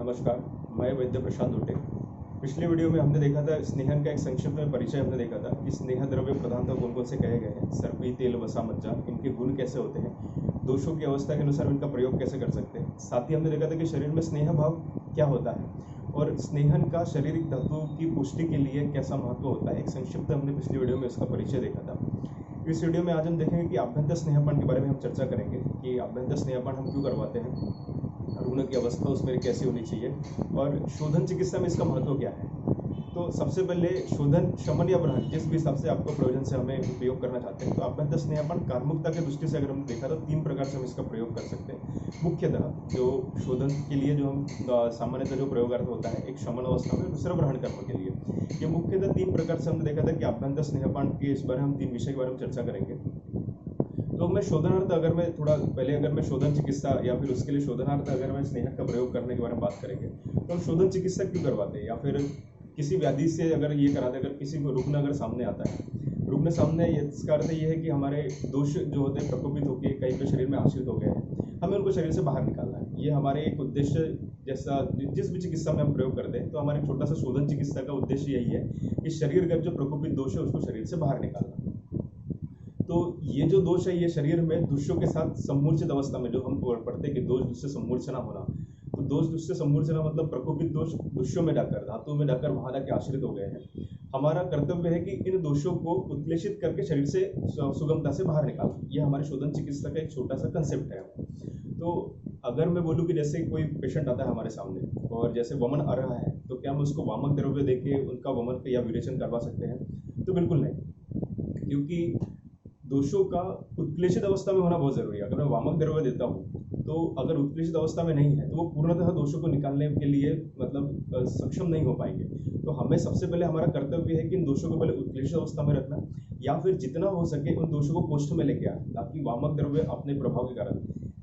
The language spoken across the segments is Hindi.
नमस्कार, मैं वैद्य प्रशांत उटे। पिछले वीडियो में हमने देखा था स्नेहन का एक संक्षिप्त में परिचय हमने देखा था कि स्नेह द्रव्य प्रधानतः कौन कौन से कहे गए हैं, सर्पी, तेल, वसा, मज्जा, इनके गुण कैसे होते हैं, दोषों की अवस्था के अनुसार इनका प्रयोग कैसे कर सकते हैं। साथ ही हमने देखा था कि शरीर में स्नेह भाव क्या होता है और स्नेहन का शारीरिक धातुओं की पुष्टि के लिए कैसा महत्व होता है। एक संक्षिप्त हमने पिछली वीडियो में इसका परिचय देखा था। इस वीडियो में आज हम देखेंगे कि आभ्यंतर स्नेहपान के बारे में हम चर्चा करेंगे कि आभ्यंतर स्नेहपान हम क्यों करवाते हैं, रुग्ण की अवस्था उसमें कैसी होनी चाहिए और शोधन चिकित्सा में इसका महत्व क्या है। तो सबसे पहले शोधन, शमन या ग्रहण, जिस भी हिसाब से आपको प्रयोजन से हमें उपयोग करना चाहते हैं। तो आभ्यंतर स्नेहपान कार्मुकता की दृष्टि से अगर हम देखा तो 3 प्रकार से हम इसका प्रयोग कर सकते हैं। मुख्यतः जो शोधन के लिए जो हम सामान्यतः जो प्रयोगार्थ होता है, एक शमन अवस्था में, दूसरा ग्रहण कर्म के लिए। ये मुख्यतः 3 प्रकार से हमने देखा था कि आभ्यंतर स्नेहपान के इस बारे हम 3 विषय के बारे में चर्चा करेंगे। तो मैं शोधनार्थ अगर मैं थोड़ा पहले अगर मैं शोधन चिकित्सा या फिर उसके लिए शोधनार्थ अगर मैं स्नेहक का प्रयोग करने के बारे में बात करेंगे तो हम शोधन चिकित्सा क्यों करवाते हैं, या फिर किसी व्याधि से अगर ये कराते, अगर किसी को रुग्ण अगर सामने आता है, रुग्ण सामने, इसका अर्थ ये है कि हमारे दोष जो होते हैं प्रकोपित होकर कहीं पे शरीर में आश्रित हो गए हैं, हमें उनको शरीर से बाहर निकालना है। ये हमारे एक उद्देश्य, जैसा जिस भी चिकित्सा में हम प्रयोग करते हैं तो हमारे छोटा सा शोधन चिकित्सा का उद्देश्य यही है कि शरीरगत जो प्रकोपित दोष है उसको शरीर से बाहर निकालना। तो ये जो दोष है ये शरीर में दुष्यों के साथ सम्मूर्छित अवस्था में, जो हम पढ़ते हैं कि दोष दुष्य सम्मूर्छना होना, तो दोष दुष्य सम्मूर्छना मतलब प्रकोपित दोष दुष्यों में जाकर, धातुओं में जाकर वहां जाके आश्रित हो गए हैं। हमारा कर्तव्य है कि इन दोषों को उत्क्लेशित करके शरीर से सुगमता से बाहर निकालना। ये हमारे शोधन चिकित्सा का एक छोटा सा कंसेप्ट है। तो अगर मैं बोलूँ कि जैसे कोई पेशेंट आता है हमारे सामने और जैसे वमन आ रहा है, तो क्या हम उसको वामक द्रव्य देके उनका वमन या विरेचन करवा सकते हैं? तो बिल्कुल नहीं, क्योंकि दोषों का उत्क्लेशित अवस्था में होना बहुत जरूरी है। अगर मैं वामक द्रव्य देता हूँ तो अगर उत्क्लेशित अवस्था में नहीं है तो वो पूर्णतः दोषों को निकालने के लिए मतलब सक्षम नहीं हो पाएंगे। तो हमें सबसे पहले हमारा कर्तव्य है कि इन दोषों को पहले उत्क्लेशित अवस्था में रखना, या फिर जितना हो सके उन दोषों को कोष्ठ में लेके आना, ताकि वामक द्रव्य अपने प्रभाव के कारण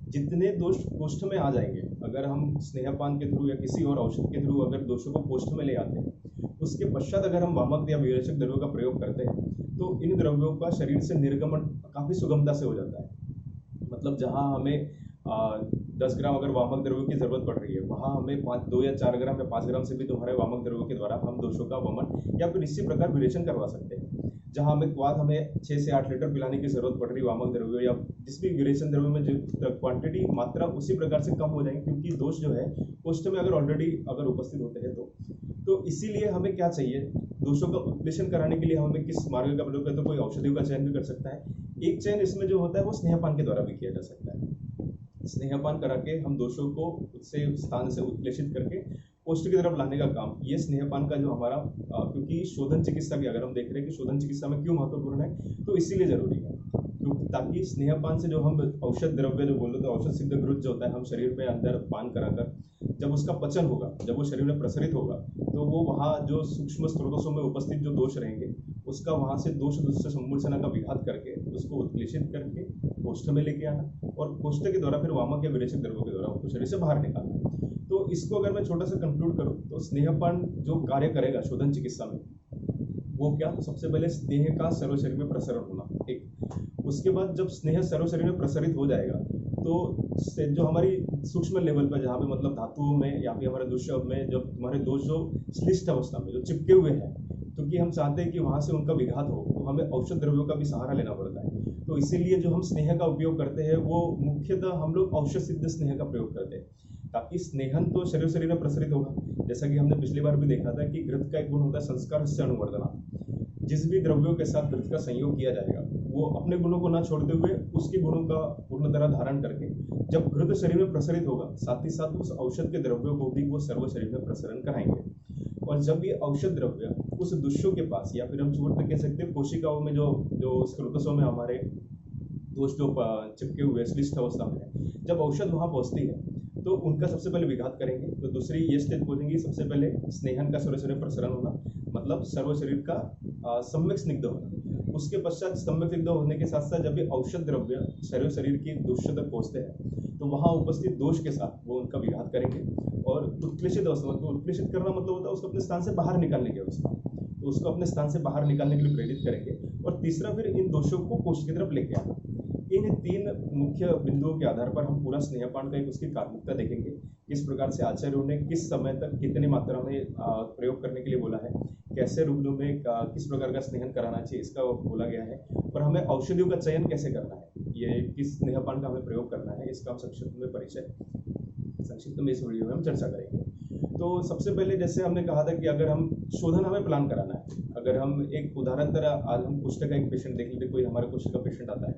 जितने दोष कोष्ठ में आ जाएंगे, अगर हम स्नेहपान के थ्रू या किसी और औषध के थ्रू अगर दोषों को कोष्ठ में ले आते हैं, उसके पश्चात अगर हम वामक या विरेचक द्रव्यों का प्रयोग करते हैं तो इन द्रव्यों का शरीर से निर्गमन काफ़ी सुगमता से हो जाता है। मतलब जहाँ हमें 10 ग्राम अगर वामक द्रव्यों की जरूरत पड़ रही है, वहाँ हमें 2 या 4 ग्राम या 5 ग्राम से भी तुम्हारे वामक द्रव्यों के द्वारा हम दोषों का वमन या फिर इसी प्रकार विरेचन करवा सकते हैं। जहाँ हमें 6 से 8 लीटर पिलाने की जरूरत पड़ रही है वामक द्रव्यों या जिस भी विरेचन द्रव्य में जो क्वांटिटी, मात्रा उसी प्रकार से कम हो जाएगी, क्योंकि दोष जो है कोष्ठ में अगर ऑलरेडी अगर उपस्थित होते हैं तो इसीलिए हमें क्या चाहिए, दोषों का उत्प्लेषण कराने के लिए हमें किस मार्ग का प्रयोग करते हैं। कोई औषधियों का चयन भी कर सकता है। एक चयन इसमें जो होता है वो स्नेहपान के द्वारा भी किया जा सकता है। स्नेहपान करा के हम दोषों को उससे स्थान से उत्प्लेषित करके कोष्ठ की तरफ लाने का काम, ये स्नेहपान का जो हमारा, क्योंकि शोधन चिकित्सा की अगर हम देख रहे हैं कि शोधन चिकित्सा में क्यों महत्वपूर्ण है, तो इसीलिए जरूरी है क्योंकि ताकि स्नेहपान से जो हम औषध द्रव्य जो बोलते हैं, औषध सिद्ध घृत जो होता है, हम शरीर में अंदर पान कराकर जब उसका पचन होगा, जब वो शरीर में प्रसारित होगा, तो वो वहाँ जो सूक्ष्म स्रोतों में उपस्थित जो दोष रहेंगे उसका वहाँ से दोष दुष्य सम्मूर्छना का विघात करके उसको उत्क्लेशित करके कोष्ठ में लेके आना और कोष्ठ के द्वारा फिर वामक या विरेचक द्रव्यों के द्वारा उसको शरीर से बाहर निकालना। तो इसको अगर मैं छोटा सा कंक्लूड करूँ तो स्नेहपान जो कार्य करेगा शोधन चिकित्सा में वो क्या, तो सबसे पहले स्नेह का सर्व शरीर में प्रसारण होना एक। उसके बाद जब स्नेह सर्व शरीर में प्रसारित हो जाएगा तो जो हमारी सूक्ष्म लेवल पर, जहाँ पे मतलब धातुओं में या फिर हमारे दुष्य में जब तुम्हारे दोष जो श्लिष्ट अवस्था में जो चिपके हुए हैं, क्योंकि हम चाहते हैं कि वहाँ से उनका विघात हो, तो हमें औषध द्रव्यों का भी सहारा लेना पड़ता है। तो इसीलिए जो हम स्नेह का उपयोग करते हैं वो मुख्यतः हम लोग औषध सिद्ध स्नेह का प्रयोग करते हैं, ताकि स्नेहन तो शरीर में प्रसारित होगा। जैसा कि हमने पिछली बार भी देखा था कि घृत का एक गुण होता है संस्कार से अनुवर्धना। जिस भी द्रव्यों के साथ घृत का संयोग किया जाएगा वो अपने गुणों को ना छोड़ते हुए उसके गुणों का पूर्ण तरह धारण करके जब घृत शरीर में प्रसारित होगा, साथ ही साथ उस औषध के द्रव्यों को भी वो सर्व शरीर में प्रसारण कराएंगे। और जब ये औषध द्रव्य उस दुष्यों के पास, या फिर हम छोड़ कह सकते हैं कोशिकाओं में जो स्रोतसों में हमारे दोष जो चिपके हुए श्लिष्ट अवस्था में है, जब औषध वहाँ पहुँचती है तो उनका सबसे पहले विघात करेंगे। तो दूसरी ये स्टेज बोलेंगे, सबसे पहले स्नेहन का सर्व शरीर प्रसारण होना, मतलब सर्व शरीर का सम्यक स्निग्ध होना। उसके पश्चात सम्यक स्निग्ध होने के साथ साथ जब ये औषध द्रव्य शरीर की दोष तक पहुँचते हैं तो वहाँ उपस्थित दोष के साथ वो उनका विघात करेंगे और उत्क्लेशित अवस्था, मतलब उत्क्लेशित करना मतलब होता है उसको अपने स्थान से बाहर निकालने की अवस्था, तो उसको अपने स्थान से बाहर निकालने के लिए प्रेरित करेंगे। और तीसरा फिर इन दोषों को कोष्ठ की तरफ लेके आना। इन 3 मुख्य बिंदुओं के आधार पर हम पूरा स्नेहपान का एक उसकी कार्मिकता देखेंगे, किस प्रकार से आचार्यों ने किस समय तक कितनी मात्रा में प्रयोग करने के लिए बोला है, कैसे रुग्णों में किस प्रकार का स्नेहन कराना चाहिए इसका बोला गया है, और हमें औषधियों का चयन कैसे करना है, ये किस स्नेहपान का हमें प्रयोग करना है, इसका हम संक्षिप्त में इस वीडियो में हम चर्चा करेंगे। तो सबसे पहले जैसे हमने कहा था कि अगर हम शोधन हमें प्लान कराना है, अगर हम एक उदाहरण तरह आज हम कुष्ठ का एक पेशेंट देख लेते, कोई हमारे कुष्ठ का पेशेंट आता है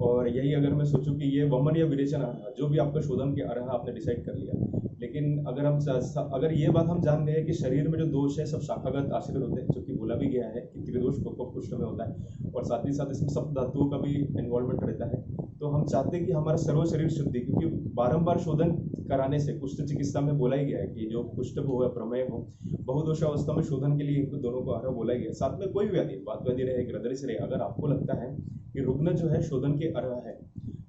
और यही अगर मैं सोचूं कि ये वमन या विरेचन जो भी आपका शोधन के अर्ह आपने डिसाइड कर लिया, लेकिन अगर ये बात हम जान गए कि शरीर में जो दोष है सब शाखागत आश्रित होते हैं, जो कि बोला भी गया है कि त्रिदोष प्रकोप कुष्ठ में होता है और साथ ही साथ इसमें सप्त धातुओं का भी इन्वॉल्वमेंट रहता है। तो हम चाहते हैं कि हमारा सर्व शरीर शुद्धि, क्योंकि बारंबार शोधन कराने से कुष्ठ चिकित्सा में बोला ही गया है कि जो कुष्ठ हो या प्रमेय हो, बहुदोषावस्था में शोधन के लिए इनको दोनों को अर्ह बोला गया है। साथ में कोई व्याधि, बात व्याधि रहे, हृदय से रहे, अगर आपको लगता है कि रुग्ण जो है शोधन के अर्ह है,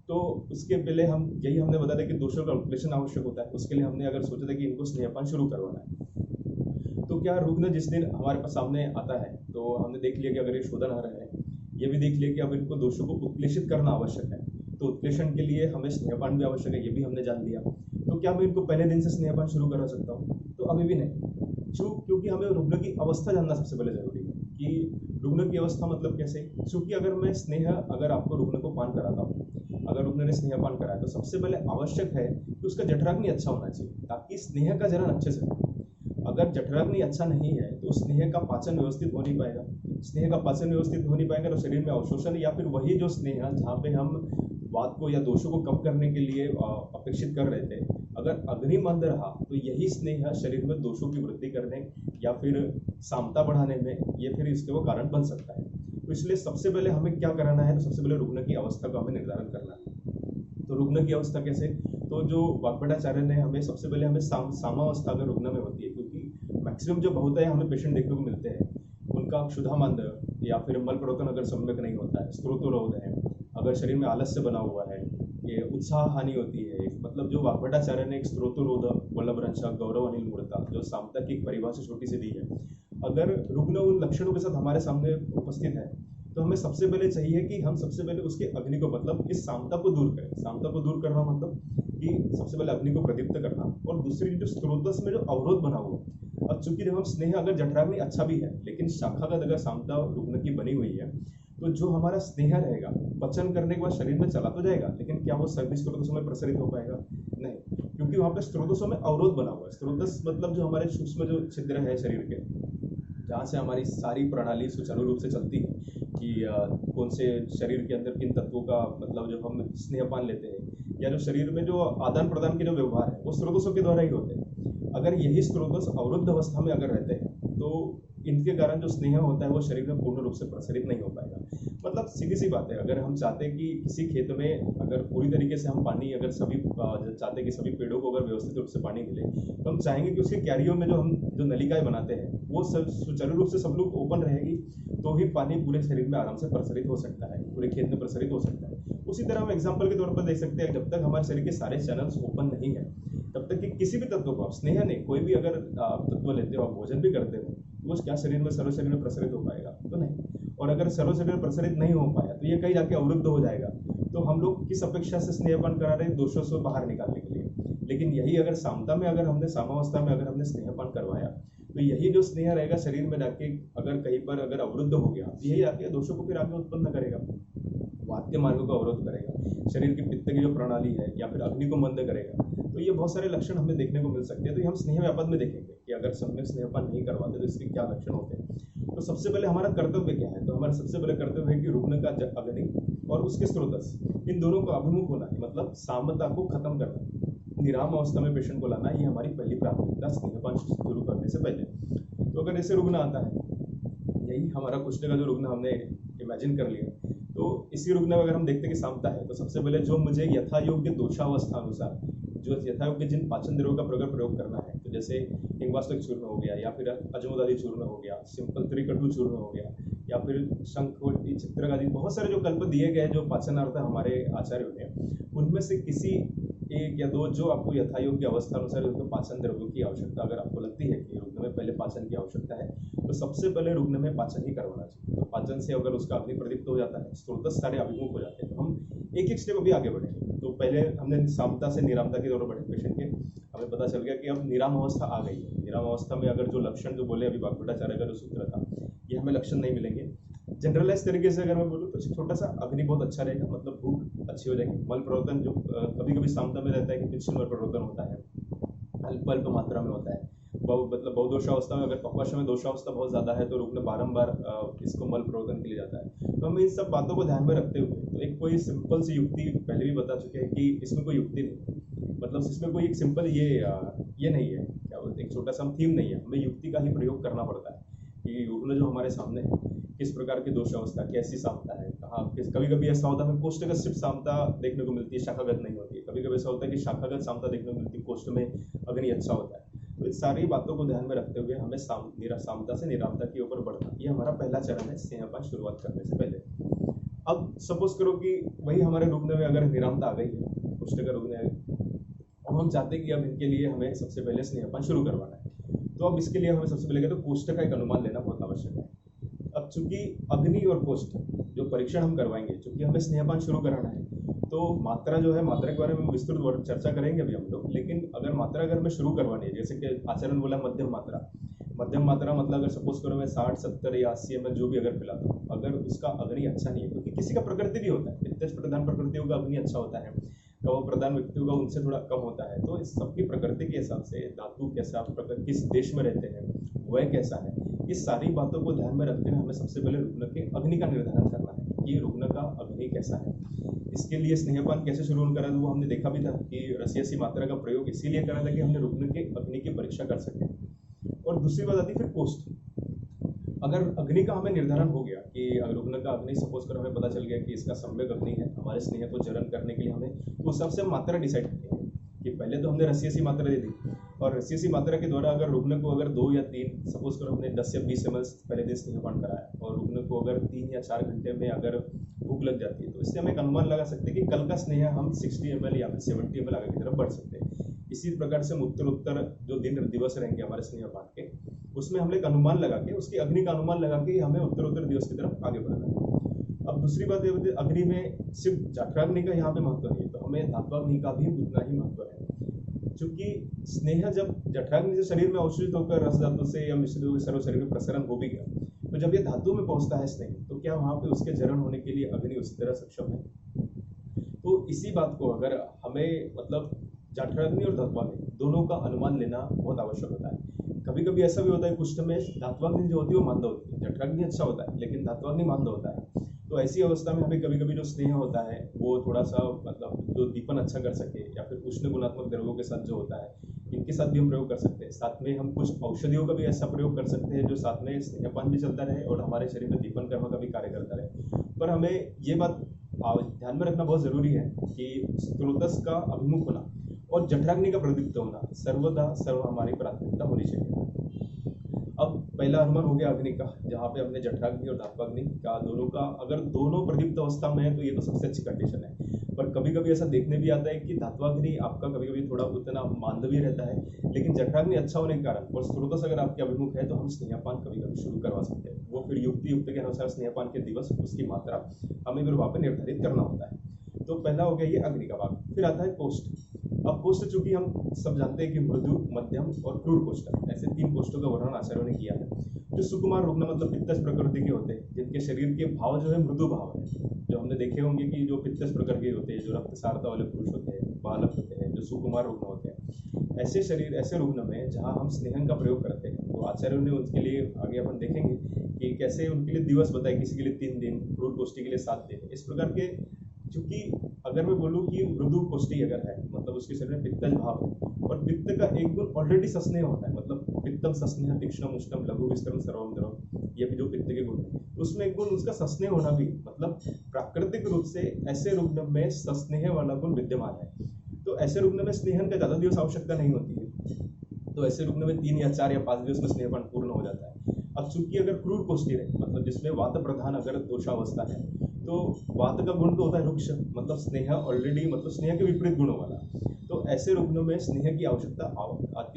तो उसके पहले हमने बताया था कि दोषों का उत्प्लेषण आवश्यक होता है। उसके लिए हमने अगर सोचा था कि इनको स्नेहपान शुरू करवाना है, तो क्या रुग्ण जिस दिन हमारे पास सामने आता है तो हमने देख लिया कि अगर ये शोधन अर्ह है, ये भी देख लिया कि अब इनको दोषों को उत्प्लेषित करना आवश्यक है, तो उत्प्लेषण के लिए हमें स्नेहपान भी आवश्यक है, ये भी हमने जान लिया। तो क्या मैं इनको पहले दिन से स्नेहपान शुरू करा सकता हूँ? तो अभी भी नहीं, क्योंकि हमें रुग्ण की अवस्था जानना सबसे पहले जरूरी है कि रुग्ण की अवस्था मतलब कैसे। क्योंकि अगर आपको रुग्ण को पान कराता हूँ, अगर रुग्ण ने स्नेहपान कराया, तो सबसे पहले आवश्यक है कि उसका जठराग्नि अच्छा होना चाहिए, ताकि स्नेह का जलन अच्छे से हो। अगर जठराग्नि अच्छा नहीं है तो स्नेह का पाचन व्यवस्थित हो नहीं पाएगा। स्नेह का पाचन व्यवस्थित हो नहीं पाएगा तो शरीर में अवशोषण या फिर वही जो स्नेह जहाँ पे हम वात को या दोषों को कम करने के लिए अपेक्षित कर रहे थे, अगर अग्नि मंद रहा तो यही स्नेह शरीर में दोषों की वृद्धि करने या फिर सामता बढ़ाने में ये फिर इसके वो कारण बन सकता है। तो इसलिए सबसे पहले हमें क्या कराना है, तो सबसे पहले रुग्ण की अवस्था का हमें निर्धारण करना है। तो रुग्ण की अवस्था कैसे, तो जो वाग्भटाचार्य ने हमें सबसे पहले हमें सामावस्था अगर रुग्ण में होती है, क्योंकि मैक्सिमम जो बहुत है हमें पेशेंट देखने को मिलते हैं, उनका क्षुधामंद या फिर मल प्रवर्तन अगर सम्यक नहीं होता है, स्त्रोतरोध है, अगर शरीर में आलस्य बना हुआ है, ये उत्साह हानि होती है, मतलब जो वाग्भटाचार्य ने एक स्त्रोतरोध वल्लभरंशा गौरव अनिल मूर्ता जो सामता की एक परिभाषा छोटी सी दी है, अगर रुग्ण उन लक्षणों के साथ हमारे सामने उपस्थित है, तो हमें सबसे पहले चाहिए कि हम सबसे पहले उसके अग्नि को, मतलब इस सामता को दूर करें। सामता को दूर करना मतलब कि सबसे पहले अग्नि को प्रदीप्त करना, और दूसरी जो स्त्रोतस में जो अवरोध बना हुआ, अब चूंकि जब हम स्नेह अगर जठराग्नि अच्छा भी है लेकिन शाखागत अगर सामता रुग्ण की बनी हुई है, तो जो हमारा स्नेह रहेगा पचन करने के बाद शरीर में चला तो जाएगा, लेकिन क्या वो सभी स्त्रोतसों में प्रसारित हो पाएगा? नहीं, क्योंकि वहाँ पे स्त्रोतसों में अवरोध बना हुआ है। स्त्रोतस मतलब जो हमारे सूक्ष्म जो छिद्र है शरीर के, जहाँ से हमारी सारी प्रणाली सुचारू रूप से चलती है कि कौन से शरीर के अंदर किन तत्वों का, मतलब जब हम स्नेहपान लेते हैं या जो शरीर में जो आदान प्रदान के जो व्यवहार है वो स्त्रोतसों के द्वारा ही होते हैं। अगर यही स्त्रोतस अवरुद्ध अवस्था में अगर रहते हैं तो इनके कारण जो स्नेह होता है वो शरीर में पूर्ण रूप से प्रसारित नहीं हो पाएगा। मतलब सीधी सी बात है, अगर हम चाहते हैं कि किसी खेत में अगर पूरी तरीके से हम पानी, अगर सभी चाहते हैं कि सभी पेड़ों को अगर व्यवस्थित रूप से पानी मिले, तो हम चाहेंगे कि उसके क्यारियों में जो हम जो नलिकाएं बनाते हैं वो सुचारू रूप से सब लोग ओपन रहेगी, तो ही पानी पूरे शरीर में आराम से प्रसारित हो सकता है, पूरे खेत में प्रसारित हो सकता है। उसी तरह हम एग्जाम्पल के तौर पर देख सकते हैं, जब तक हमारे शरीर के सारे चैनल्स ओपन नहीं है, तब तक कि किसी भी तत्व को आप स्नेह नहीं, कोई भी अगर तत्व लेते हो, आप भोजन भी करते हो, तो वो क्या शरीर में सर्व शरीर में प्रसारित हो पाएगा? तो नहीं। और अगर सर्व शरीर में प्रसारित नहीं हो पाया तो ये कहीं जाके अवरुद्ध हो जाएगा। तो हम लोग किस अपेक्षा से स्नेहपान करा रहे हैं? दोषों से बाहर निकालने के लिए। लेकिन यही अगर सामता में, अगर हमने सामावस्था में अगर हमने स्नेहपान करवाया, तो यही जो स्नेह रहेगा शरीर में जाके अगर कहीं पर अगर अवरुद्ध हो गया, यही आके दोषों को फिर आगे उत्पन्न करेगा, वात के मार्गों का अवरोध करेगा, शरीर की पित्त की जो प्रणाली है या फिर अग्नि को मंद करेगा। तो ये बहुत सारे लक्षण हमें देखने को मिल सकते हैं। तो ये हम स्नेह व्यापद में देखेंगे कि अगर सम्यक स्नेहपान नहीं करवाते तो इसके क्या लक्षण होते हैं। तो सबसे पहले हमारा कर्तव्य क्या है? तो हमारा सबसे पहले कर्तव्य है कि रुग्ण का अग्नि और उसके स्त्रोतस, इन दोनों को अभिमुख होना है, मतलब सामता को खत्म करना, निराम अवस्था में पेशेंट को लाना, ये हमारी पहली प्राथमिकता स्नेहपान शुरू करने से पहले। तो अगर ऐसे रुग्ण आता है, यही हमारा कुष्ठ का जो रुग्ण हमने इमेजिन कर लिया, तो इसी रुग्ण में अगर हम देखते हैं कि सामता है, तो सबसे पहले जो मुझे यथा योग्य दोषावस्था अनुसार जो यथा योग्य जिन पाचन द्रव्यों का प्रयोग करना है, तो जैसे हिंगवास्तक चूर्ण हो गया या फिर अजमोदादी चूर्ण हो गया, सिंपल त्रिकटु चूर्ण हो गया, या फिर शंखवटी चित्रक आदि बहुत सारे जो कल्प दिए गए जो पाचनार्थ हमारे आचार्यों ने, उनमें से किसी एक या दो जो आपको यथायोग्य अवस्था अनुसार उनके पाचन द्रव्यों की आवश्यकता अगर आपको लगती है कि रुग्ण में पहले पाचन की आवश्यकता है, तो सबसे पहले रुग्ण में पाचन ही करवाना चाहिए। तो पाचन से अगर उसका अग्नि प्रदीप्त हो जाता है, स्रोतस सारे अभिमुख हो जाते हैं, तो हम एक एक स्टेप अभी आगे बढ़ेंगे। तो पहले हमने सामता से निरामता की ओर बढ़े पेशेंट के, हमें पता चल गया कि अब निराम अवस्था आ गई है। निराम अवस्था में अगर जो लक्षण जो बोले अभी वाग्भटाचार्य का जो सूत्र था, ये हमें लक्षण नहीं मिलेंगे। जनरलाइज तरीके से अगर मैं बोलूँ तो छोटा सा अग्नि बहुत अच्छा रहेगा, मतलब भूख अच्छी हो जाएगी। मल प्रवर्तन जो कभी कभी सामता में रहता है कि पिछले मल प्रवर्तन होता है, अल्प अल्प मात्रा में होता है। मतलब बहुदोषावस्था में अगर पक्वाशय में दोषावस्था बहुत ज़्यादा है तो रुग्ण बारंबार इसको मल प्रवर्तन के लिए जाता है। तो हमें इन सब बातों को ध्यान में रखते हुए तो एक कोई सिंपल सी युक्ति पहले भी बता चुके हैं कि इसमें कोई युक्ति नहीं, मतलब इसमें कोई एक सिंपल ये नहीं है, क्या बोलते हैं, एक छोटा सा थीम नहीं है। हमें युक्ति का ही प्रयोग करना पड़ता है कि रुग्ण जो हमारे सामने है किस प्रकार की दोषावस्था, कैसी सामता है, कहाँ कभी कभी ऐसा होता है कोष्ठगत सिर्फ सामता देखने को मिलती है, शाखागत नहीं होती है। कभी कभी ऐसा होता है कि शाखागत सामता देखने को मिलती है, कोष्ठ में अग्नि अच्छा होता है। तो इस सारी बातों को ध्यान में रखते हुए हमें सामता से निरामता की ओर बढ़ना, ये हमारा पहला चरण है स्नेहपान शुरुआत करने से पहले। अब सपोज करो कि वही हमारे रुग्ण में अगर निरामता आ गई है, कोष्ठ का रुग्ण है, अब हम चाहते हैं कि अब इनके लिए हमें सबसे पहले स्नेहपान शुरू करवाना है। तो अब इसके लिए हमें सबसे पहले तो कोष्ठ का एक अनुमान लेना बहुत आवश्यक है। अब चूंकि अग्नि और कोष्ठ जो परीक्षण हम करवाएंगे, चूंकि हमें स्नेहपान शुरू कराना है, तो मात्रा जो है, मात्रा के बारे में विस्तृत चर्चा करेंगे अभी हम लोग। लेकिन अगर मात्रा अगर हमें शुरू करवानी है, जैसे कि आचरण बोला मध्यम मात्रा मतलब अगर सपोज करो मैं 60, 70 या 80 ml जो भी अगर पिलाता हूँ, अगर उसका अग्नि अच्छा नहीं है, क्योंकि किसी का प्रकृति भी होता है, पित्तज प्रधान प्रकृतियों का अग्नि अच्छा होता है, कवक प्रधान व्यक्तियों का उनसे थोड़ा कम होता है। तो इस सबकी प्रकृति के हिसाब से धातु कैसा, किस देश में रहते हैं, वह कैसा है, इस सारी बातों को ध्यान में रखते हुए हमें सबसे पहले रुग्ण के अग्नि का निर्धारण करना है कि रुग्ण का अग्नि कैसा है। इसके लिए स्नेहपान कैसे शुरू करा था वो हमने देखा भी था कि रसियसी मात्रा का प्रयोग इसीलिए करा था कि हमने रुग्ण के अग्नि की परीक्षा कर सके। और दूसरी बात आती फिर कोष्ठ। अगर अग्नि का हमें निर्धारण हो गया कि अगर रुग्ण का अग्नि सपोज कर हमें पता चल गया कि इसका सम्यक अग्नि है, हमारे स्नेह को जरण करने के लिए हमें तो उस सबसे मात्रा डिसाइड करेंगे कि पहले तो हमने रसियसी मात्रा दे दी, और रसियसी मात्रा के द्वारा अगर रुग्ण को अगर 2 या 3 सपोज करो हमने 10 या 20 ml पहले दिन स्नेहपान कराया और रुग्ण को अगर 3 या 4 घंटे में अगर भूख लग जाती है, तो इससे हम एक अनुमान लगा सकते हैं कि कल का स्नेह हम 60 ml या फिर 70 ml आगे की तरफ बढ़ सकते हैं। इसी प्रकार से उत्तर जो दिन दिवस रहेंगे हमारे स्नेहपान के, उसमें हम एक अनुमान लगा के, उसकी अग्नि का अनुमान लगा के हमें उत्तर दिवस की तरफ आगे बढ़ना है। अब दूसरी बात ये होती है, अग्नि में सिर्फ जठराग्नि का यहाँ पे महत्व नहीं है, तो हमें धात्वाग्नि का भी उतना ही महत्व है। चूंकि स्नेह जब जठराग्नि से शरीर में अवशोषित होकर रस धातु से या मिश्रित होकर सर्व शरीर में प्रसरण हो भी गया, तो जब ये धातु में पहुंचता है स्नेह, तो क्या वहां पे उसके जरण होने के लिए अग्नि उसी तरह सक्षम है? तो इसी बात को अगर हमें मतलब जठराग्नि और धात्वाग्नि दोनों का अनुमान लेना बहुत आवश्यक होता है। कभी कभी ऐसा भी होता है कुष्ठ में धात्वाग्नि जो होती है वो मंद होती है, जठराग्नि अच्छा होता है लेकिन धात्वाग्नि मंद होता है। तो ऐसी अवस्था में हमें कभी कभी जो स्नेह होता है वो थोड़ा सा मतलब जो दीपन अच्छा कर सके, या फिर उष्ण गुणात्मक द्रव्यों के साथ जो होता है इनके साथ भी हम प्रयोग कर सकते हैं। साथ में हम कुछ औषधियों का भी ऐसा प्रयोग कर सकते हैं जो साथ में स्नेहपान भी चलता रहे और हमारे शरीर में दीपन कर्म का भी कार्य करता रहे। पर हमें ये बात ध्यान में रखना बहुत जरूरी है कि स्रोतस का अभिमुख होना और जठराग्नि का प्रदीप्त होना सर्वदा हमारी प्राथमिकता होनी चाहिए। अब पहला अनुमान हो गया अग्नि का, जहाँ पे हमने जठराग्नि और धात्वाग्नि का दोनों का अगर दोनों प्रदीप्त अवस्था में है तो ये तो सबसे अच्छी कंडीशन है। पर कभी कभी ऐसा देखने भी आता है कि धात्वाग्नि आपका कभी कभी थोड़ा उतना मांद भी रहता है, लेकिन जठराग्नि अच्छा होने के कारण और स्रोतस अगर आपके अभिमुख है तो हम स्नेहपान कभी कभी शुरू करवा सकते हैं। वो फिर युक्त के अनुसार स्नेहपान के दिवस उसकी मात्रा हमें फिर वहाँ पर निर्धारित करना होता है। तो पहला हो गया ये अग्नि का भाग। फिर आता है कोष्ठ। अब कोष्ठ चूंकि हम सब जानते हैं कि मृदु, मध्यम और क्रूर कोष्ठ, ऐसे 3 कोष्ठों का वर्णन आचार्यों ने किया है। जो सुकुमार रुग्ण मतलब पित्तज प्रकृति के होते हैं, जिनके शरीर के भाव जो है मृदु भाव है, जो हमने देखे होंगे कि जो पित्तज प्रकृति के होते हैं, जो रक्तसारता वाले पुरुष होते हैं, बालक होते हैं, जो सुकुमार रुग्ण होते हैं, ऐसे शरीर ऐसे रुग्ण में जहाँ हम स्नेहन का प्रयोग करते हैं, तो आचार्यों ने उनके लिए आगे अपन देखेंगे कि कैसे उनके लिए दिवस बताए, किसी के लिए 3 दिन, क्रूर कोष्ठी के लिए 7 दिन, इस प्रकार के। क्योंकि अगर मैं बोलूँ कि मृदु कोष्ठी अगर है मतलब उसके शरीर में पित्तज भाव है, और पित्त का एक गुण ऑलरेडी सस्नेह होता है, मतलब पित्तम सस्नेह तीक्ष्णम उष्णम लघु विस्तरम सर्वम द्रवम, ये भी जो पित्त के गुण है उसमें एक गुण उसका सस्नेह होना भी, मतलब प्राकृतिक रूप से ऐसे रुग्ण में सस्नेह वाला गुण विद्यमान है। तो ऐसे रुग्ण में स्नेहन का ज्यादा दिवस आवश्यकता नहीं होती है, तो ऐसे रुग्ण में 3 या 4 या 5 दिवस में स्नेहपान पूर्ण हो जाता है। अब चूंकि अगर क्रूर कोष्ठी है मतलब जिसमें वात प्रधान अगर दोषावस्था है, तो वात का गुण तो होता है रुक्ष, मतलब स्नेह ऑलरेडी मतलब स्नेह के विपरीत गुणों वाला। तो ऐसे रुग्णों में स्नेह की आवश्यकता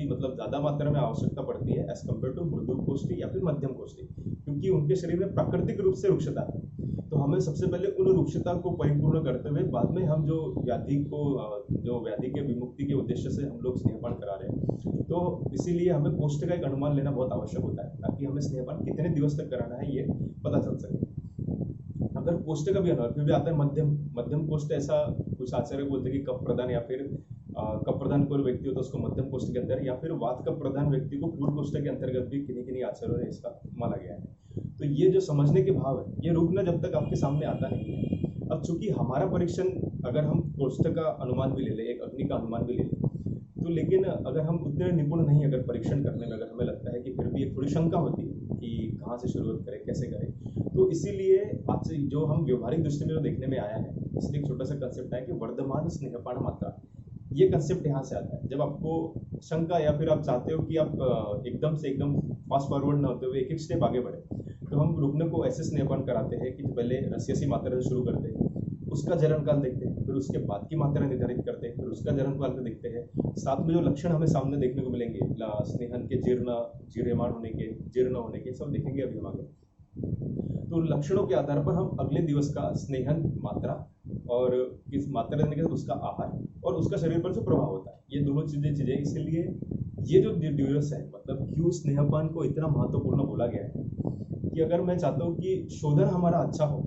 मतलब ज़्यादा मात्रा में आवश्यकता पड़ती है एज कम्पेयर टू मृदु कोष्ठी या फिर मध्यम कोष्ठी, क्योंकि उनके शरीर में प्राकृतिक रूप से रुक्षता है। तो हमें सबसे पहले उन रुक्षता को परिपूर्ण करते हुए बाद में हम जो व्याधि के विमुक्ति के उद्देश्य से हम लोग स्नेहपान करा रहे हैं, तो इसीलिए हमें कोष्ठ का एक अनुमान लेना बहुत आवश्यक होता है, ताकि हमें स्नेहपान कितने दिवस तक कराना है ये पता चल सके। अगर कोष्ठ का भी अनुमान फिर भी आता है मध्यम कोष्ठ, ऐसा कुछ आचार्य बोलते हैं कि कफ प्रधान या फिर कफ प्रधान कोई व्यक्ति हो तो उसको मध्यम कोष्ठ के अंदर, या फिर वात कफ प्रधान व्यक्ति को क्रूर कोष्ठ के अंतर्गत भी किन्हीं आचार्यों ने इसका माना गया है। तो ये जो समझने के भाव है, ये रुग्ण जब तक आपके सामने आता नहीं है। अब चूंकि हमारा परीक्षण अगर हम कोष्ठ का अनुमान भी ले लें, एक अग्नि का अनुमान भी ले लें, तो लेकिन अगर हम उतने निपुण नहीं अगर परीक्षण करने में, अगर हमें लगता है कि फिर भी एक थोड़ी शंका होती है कि कहाँ से शुरुआत करें, कैसे करें, तो इसीलिए आज जो हम व्यवहारिक दृष्टि में जो देखने में आया है, इसलिए एक छोटा सा कंसेप्ट है कि वर्धमान स्नेहपान मात्रा। ये कंसेप्ट यहाँ से आता है, जब आपको शंका या फिर आप चाहते हो कि आप एकदम फास्ट फॉरवर्ड ना होते हुए एक स्टेप आगे बढ़े, तो हम रुग्ण को ऐसे स्नेहपान कराते हैं कि पहले रस्यसी मात्रा से शुरू करते हैं, उसका जरण काल देखते हैं, फिर उसके बाद की मात्रा निर्धारित करते हैं, फिर उसका जरण काल देखते हैं। साथ में जो लक्षण हमें सामने देखने को मिलेंगे स्नेहन के जीर्यमान होने के, जीर्ण होने के, सब देखेंगे अभी हम आगे। तो लक्षणों के आधार पर हम अगले दिवस का स्नेहन मात्रा और किस मात्रा देने के साथ उसका आहार और उसका शरीर पर जो प्रभाव होता है, ये दोनों चीजें इसीलिए ये जो ड्यूरस है, मतलब क्यों स्नेहपान को इतना महत्वपूर्ण बोला गया है कि अगर मैं चाहता हूँ कि शोधन हमारा अच्छा हो,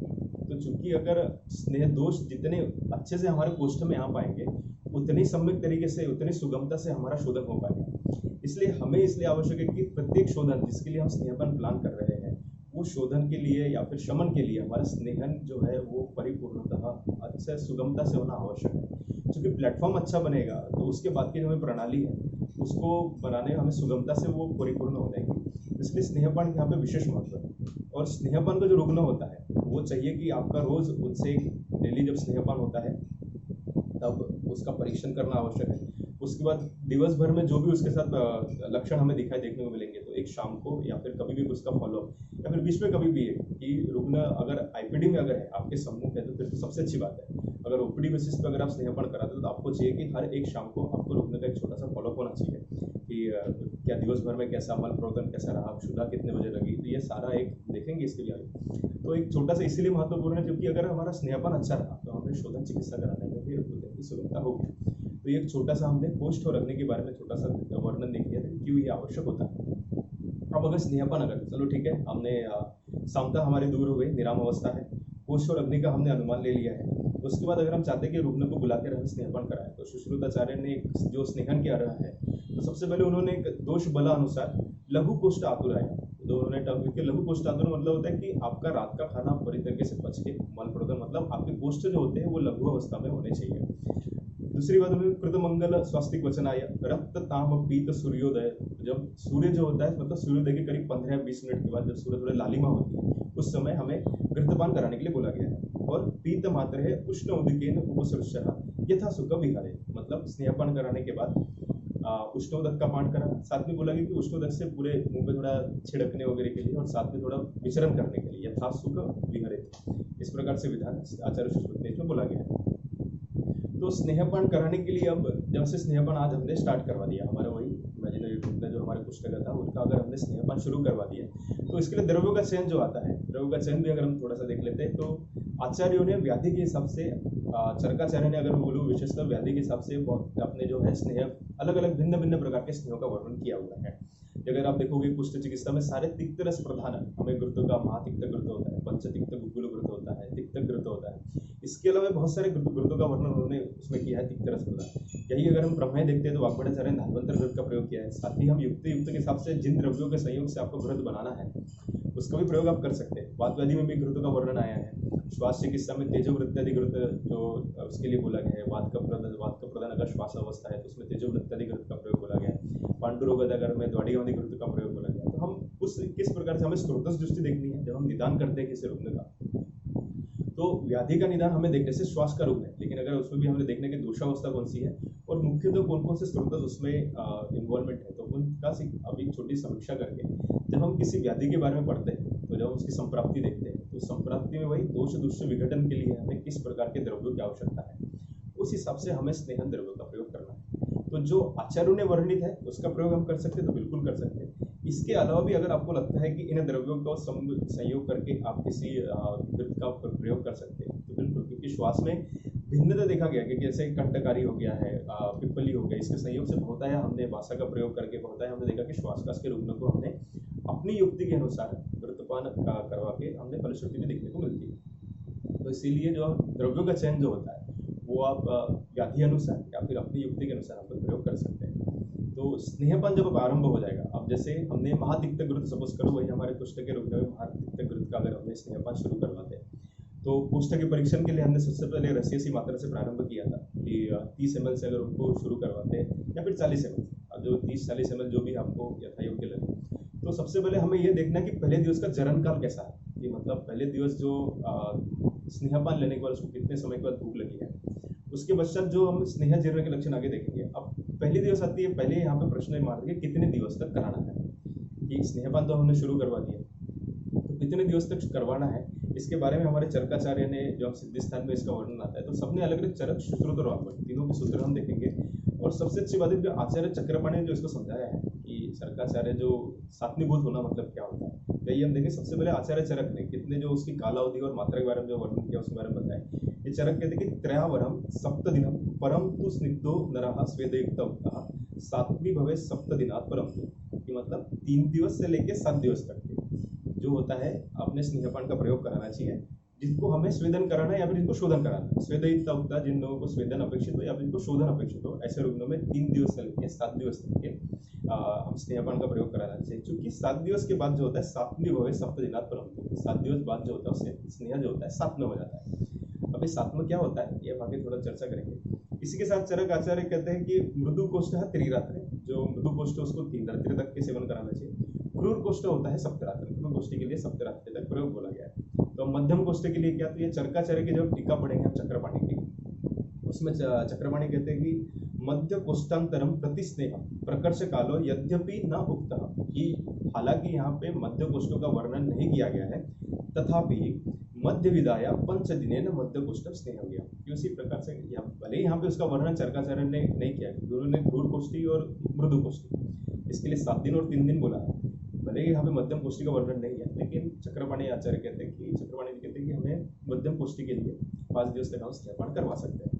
तो चूंकि अगर स्नेह दोष जितने अच्छे से हमारे कोष्ठ में आ पाएंगे, उतनी सम्यक तरीके से, उतनी सुगमता से हमारा शोधन हो पाएगा। इसलिए आवश्यक है कि प्रत्येक शोधन जिसके लिए हम स्नेहपान प्लान कर रहे हैं, वो शोधन के लिए या फिर शमन के लिए हमारा स्नेहन जो है वो परिपूर्णतः अच्छे सुगमता से होना आवश्यक है। क्योंकि प्लेटफॉर्म अच्छा बनेगा तो उसके बाद की जो हमें प्रणाली है उसको बनाने हमें सुगमता से वो परिपूर्ण हो जाएगी। इसलिए स्नेहपान यहाँ पे विशेष महत्व है। और स्नेहपान का जो रुग्ण होता है वो चाहिए कि आपका रोज उनसे डेली जब स्नेहपान होता है तब उसका परीक्षण करना आवश्यक है। उसके बाद दिवस भर में जो भी उसके साथ लक्षण हमें देखने को मिलेंगे, तो एक शाम को या फिर कभी भी उसका फॉलोअप या फिर बीच में कभी भी है कि रुग्ण अगर आईपीडी में अगर है, आपके सम्मुख है, तो फिर तो सबसे अच्छी बात है। अगर ओपीडी बेसिस पे अगर आप स्नेहपान कराते हो तो आपको चाहिए कि हर एक शाम को आपको रुग्ण का एक छोटा सा फॉलोअप होना चाहिए कि क्या दिवस भर में कैसा मल प्रवर्तन कैसा रहा, शुद्धा कितने बजे लगी, तो ये सारा एक देखेंगे इसके लिए आगे। तो एक छोटा सा इसीलिए महत्वपूर्ण है क्योंकि अगर हमारा स्नेहपान अच्छा रहा तो हमें शोधन चिकित्सा कराने में फिर की सुगमता होगी। तो एक छोटा सा हमने कोष्ठ और अग्नि के बारे में छोटा सा वर्णन देख लिया था क्यों ये आवश्यक होता है। अब अगर स्नेहपान अगर चलो ठीक है, हमने सामता हमारी दूर हो गई, निराम अवस्था है, कोष्ठ और अग्नि का हमने अनुमान ले लिया है। उसके बाद अगर हम चाहते हैं कि रुग्ण को बुलाकर हमें स्नेहपान कराएं, तो सुश्रुताचार्य ने जो स्नेहन किया रहा है, तो सबसे पहले उन्होंने एक दोष बला अनुसार लघु कोष्ठ आतुर आया। तो उन्होंने क्योंकि लघु कोष्ठ आतुर मतलब होता है कि आपका रात का खाना पूरी तरीके से पच के मल प्रवर्तन, मतलब आपके कोष्ठ जो होते हैं वो लघु अवस्था में होने चाहिए। दूसरी बात उन्होंने कृतमंगल स्वास्तिक वचन आया, रक्त ताम पीत सूर्योदय, जब सूर्य जो होता है मतलब सूर्योदय के करीब 15-20 मिनट के बाद जब सूर्य थोड़ा लालिमा होती है उस समय हमें घृतपान कराने के लिए बोला गया है। और पीत मात्र है उष्ण उदकेन उपसृष्य यथा सुख विहारे, मतलब स्नेहपान कराने के बाद उष्णोदक का पान कराना। साथ में बोला गया कि उष्णोदक से पूरे मुंह पे थोड़ा छिड़कने वगैरह के लिए और साथ में थोड़ा विचरण करने के लिए यथा सुख विहरे, इस प्रकार से विधान आचार्य सुश्रुत ने इसमें बोला गया है। तो स्नेहपान कराने के लिए अब जब से स्नेहपान आज हमने स्टार्ट करवा दिया, हमारा वही इमेजिनरी रूप में जो हमारे पुस्तक था उनका अगर हमने स्नेहपान शुरू करवा दिया, तो इसके लिए द्रव्यों का चयन जो आता है, द्रव्यों का चयन भी अगर हम थोड़ा सा देख लेते हैं, तो आचार्यों ने व्याधि के हिसाब से, चरकाचार्य ने अगर मैं बोलूँ विशेषतः व्याधि के हिसाब से बहुत अपने जो है स्नेह अलग अलग भिन्न प्रकार के स्नेहों का वर्णन किया हुआ है। अगर आप देखोगे कुष्ठ चिकित्सा में सारे तिक्त रस प्रधान हमें घृतों का महातिक्त घृत होता है, पंचतिक्त गुग्गुल घृत होता है, तिक्त घृत होता है। इसके अलावा बहुत सारे घृतों का वर्णन उन्होंने उसमें किया है तिक्त रस प्रधान। यही अगर हम प्रमेय देखते हैं तो वाग्भटाचार्य ने धान्वंतर घृत का प्रयोग किया है। साथ ही हम युक्त के हिसाब से जिन द्रव्यों के संयोग से आपको घृत बनाना है उसका भी प्रयोग आप कर सकते हैं। वातव्याधि में भी घृतों का वर्णन आया है। श्वास चिकित्सा में तेजोवृत्त्यादि घृत जो उसके लिए बोला गया है। वात का प्रदान अगर श्वास अवस्था है तो उसमें तेजोवृत्त्यादि घृत का प्रयोग बोला गया है। पांडुरोग अगर में द्वाडिगावनी घृत का प्रयोग बोला गया। तो हम उस किस प्रकार से हमें स्रोतस दृष्टि देखनी है जब हम निदान करते हैं किसी रुग्ण का। तो व्याधि का निदान हमें देखने से श्वास का रुग्ण है, लेकिन अगर उसमें भी हमें देखने की दोषावस्था कौन सी है और मुख्यतः कौन कौन से स्रोतस उसमें इन्वॉल्वमेंट है, तो उनका अभी छोटी समीक्षा करके जब हम किसी व्याधि के बारे में पढ़ते हैं तो जब उसकी संप्राप्ति देखते हैं तो संप्राप्ति में वही दोष दुष्ट विघटन के लिए हमें किस प्रकार के द्रव्यों की आवश्यकता है, उस हिसाब से हमें स्नेहन द्रव्यों का प्रयोग करना है। तो जो आचार्यों ने वर्णित है उसका प्रयोग हम कर सकते हैं तो बिल्कुल कर सकते हैं। इसके अलावा भी अगर आपको लगता है कि इन द्रव्यों का संयोग करके आप किसी घृत का प्रयोग कर सकते हैं तो बिल्कुल, क्योंकि श्वास में भिन्नता देखा गया कि जैसे कंटकारी हो गया है, पिप्पली हो गया, इसके संयोग से बहुतायत हमने भाषा का प्रयोग करके बहुतायत हमने देखा कि श्वासकाश के रुग्ण को हमने अपनी युक्ति के अनुसार घृतपान करवा के हमने फलश्रुति भी देखने को मिलती है। तो इसीलिए जो द्रव्यों का चयन जो होता है वो आप व्याधि अनुसार या फिर अपनी युक्ति के अनुसार आप प्रयोग कर सकते हैं। तो स्नेहपान जब आरंभ हो जाएगा, अब जैसे हमने महातिक्त घृत सपोज करो, वही हमारे कुष्ठ के रुग्ण में महातिक्त घृत का अगर हमने स्नेहपान शुरू करवाते हैं तो कुष्ठ के परीक्षण के लिए हमने सबसे पहले रसीसी मात्रा से प्रारंभ किया था कि 30 ml से अगर उनको शुरू करवाते हैं या फिर 40 ml, अब जो 30-40 ml जो भी आपको यथायोग्य लगे। तो सबसे पहले हमें ये देखना कि पहले दिवस का जरण काल कैसा है, कि मतलब पहले दिवस जो स्नेहपान लेने के बाद उसको कितने समय के बाद भूख लगी है। उसके पश्चात जो हम स्नेह जीर्ण के लक्षण आगे देखेंगे। अब पहली दिवस आती है, पहले यहाँ पे प्रश्न मार दिया कितने दिवस तक कराना है, कि स्नेहपान तो हमने शुरू करवा दिया तो कितने दिवस तक करवाना है, इसके बारे में हमारे चरकाचार्य ने जो हम सिद्धि स्थान में इसका वर्णन आता है तो सबने अलग अलग चरक, सुश्रुत और वाग्भट तीनों के सूत्र हम देखेंगे। और सबसे अच्छी बात है जो आचार्य चक्रपाणि ने जो इसको समझाया है कि चरकाचार्य जो सात्मीभूत होना मतलब क्या होता है, तो ये हम देखेंगे। सबसे पहले आचार्य चरक ने कितने जो उसकी कालावधि और मात्रा के बारे में जो वर्णन किया उसके बारे में बताया। ये चरक कहते हैं कि त्रयावरम सप्तदिनम परम तु स्निग्धो नरः स्वेदयुक्तः सात्वी भवे सप्तदिनात् परम तु, कि मतलब 3 दिवस से लेके 7 दिवस तक जो होता है अपने स्नेहपान का प्रयोग कराना चाहिए, जिसको हमें स्वेदन कराना है या फिर जिनको शोधन कराना है। स्वेदयुक्तः जिन लोगों को स्वेदन अपेक्षित हो या फिर जिनको शोधन अपेक्षित हो, ऐसे रुग्णों में 3 दिवस से लेकर 7 दिवस तक के हम स्नेहपान का प्रयोग कराना चाहिए। क्योंकि 7 दिवस के बाद जो होता है सात्वी भवे सप्तदिनात् परम तु, 7 दिवस बाद जो होता है उससे स्नेह जो होता है सात्व हो जाता है। अब इस सात्व क्या होता है ये आगे थोड़ा चर्चा करेंगे। इसी के साथ चरक आचार्य कहते हैं कि मृदु कोष्ठ है त्रिरात्र, जो मृदु कोष्ठ उसको 3 रात्रि तक के सेवन कराना चाहिए। क्रूर कोष्ठ होता है सप्तरात्रि, क्रूर कोष्ठ के लिए सप्तरात्रि तक प्रयोग बोला गया है। तो मध्यम कोष्ठ के लिए क्या, तो ये चरकाचार्य की जब टीका पढ़ेंगे हम चक्रपाणि की, उसमें चक्रपाणि कहते हैं कि मध्य कोष्ठांतरम प्रति स्नेह प्रकर्ष कालो यद्यपि न उक्तः, कि हालांकि यहाँ पे मध्य कोष्ठों का वर्णन नहीं किया गया है, तथापि मध्य विदाया 5 दिने न मध्य कोष्ठ स्नेह हो गया, कि उसी प्रकार से भले ही यहाँ पे उसका वर्णन चरकाचार्य ने नहीं किया, उन्होंने क्रूर कोष्ठी और मृदु कोष्ठी इसके लिए 7 दिन और 3 दिन बोला है। भले ही यहाँ पे मध्यम कोष्ठी का वर्णन नहीं है, लेकिन चक्रपाणि आचार्य कहते हैं कि चक्रपाणि कहते हैं कि हमें मध्यम कोष्ठी के लिए 5 दिवस तक हम स्नेहपान करवा सकते हैं।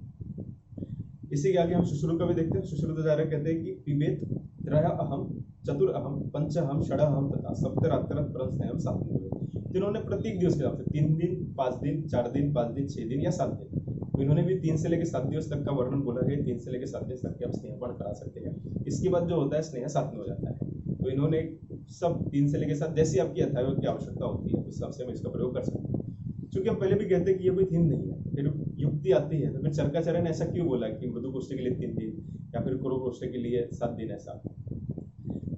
इसी के आगे हम शुश्रूत का भी देखते हैं। शुश्रूत आचार्य कहते हैं कि पिबेत त्रय अहम चतुर अहम पंच अहम षड अहम तथा सप्तरात्र परम स्नेहम सात्विक, जिन्होंने प्रत्येक दिवस के हिसाब से 3 दिन 5 दिन 4 दिन 5 दिन 6 दिन या 7 दिन, तो इन्होंने भी 3 से लेकर 7 दिवस तक का वर्णन बोला है। 3 से लेकर 7 दिवस तक के हम स्नेहपान करा सकते हैं। इसके बाद जो होता है स्नेह सात्व हो जाता है। तो इन्होंने सब 3 से लेकर 7 जैसी आपकी यथायोग की आवश्यकता होती है उस हिसाब से हम इसका प्रयोग कर सकते हैं। चूंकि हम पहले भी कहते हैं कि ये कोई थीम नहीं है, फिर युक्ति आती है, तो फिर चरकाचार्य ने ऐसा क्यों बोला कि मृदु कोष्ठ के लिए 3 दिन या फिर क्रूर कोष्ठ के लिए 7 दिन ऐसा।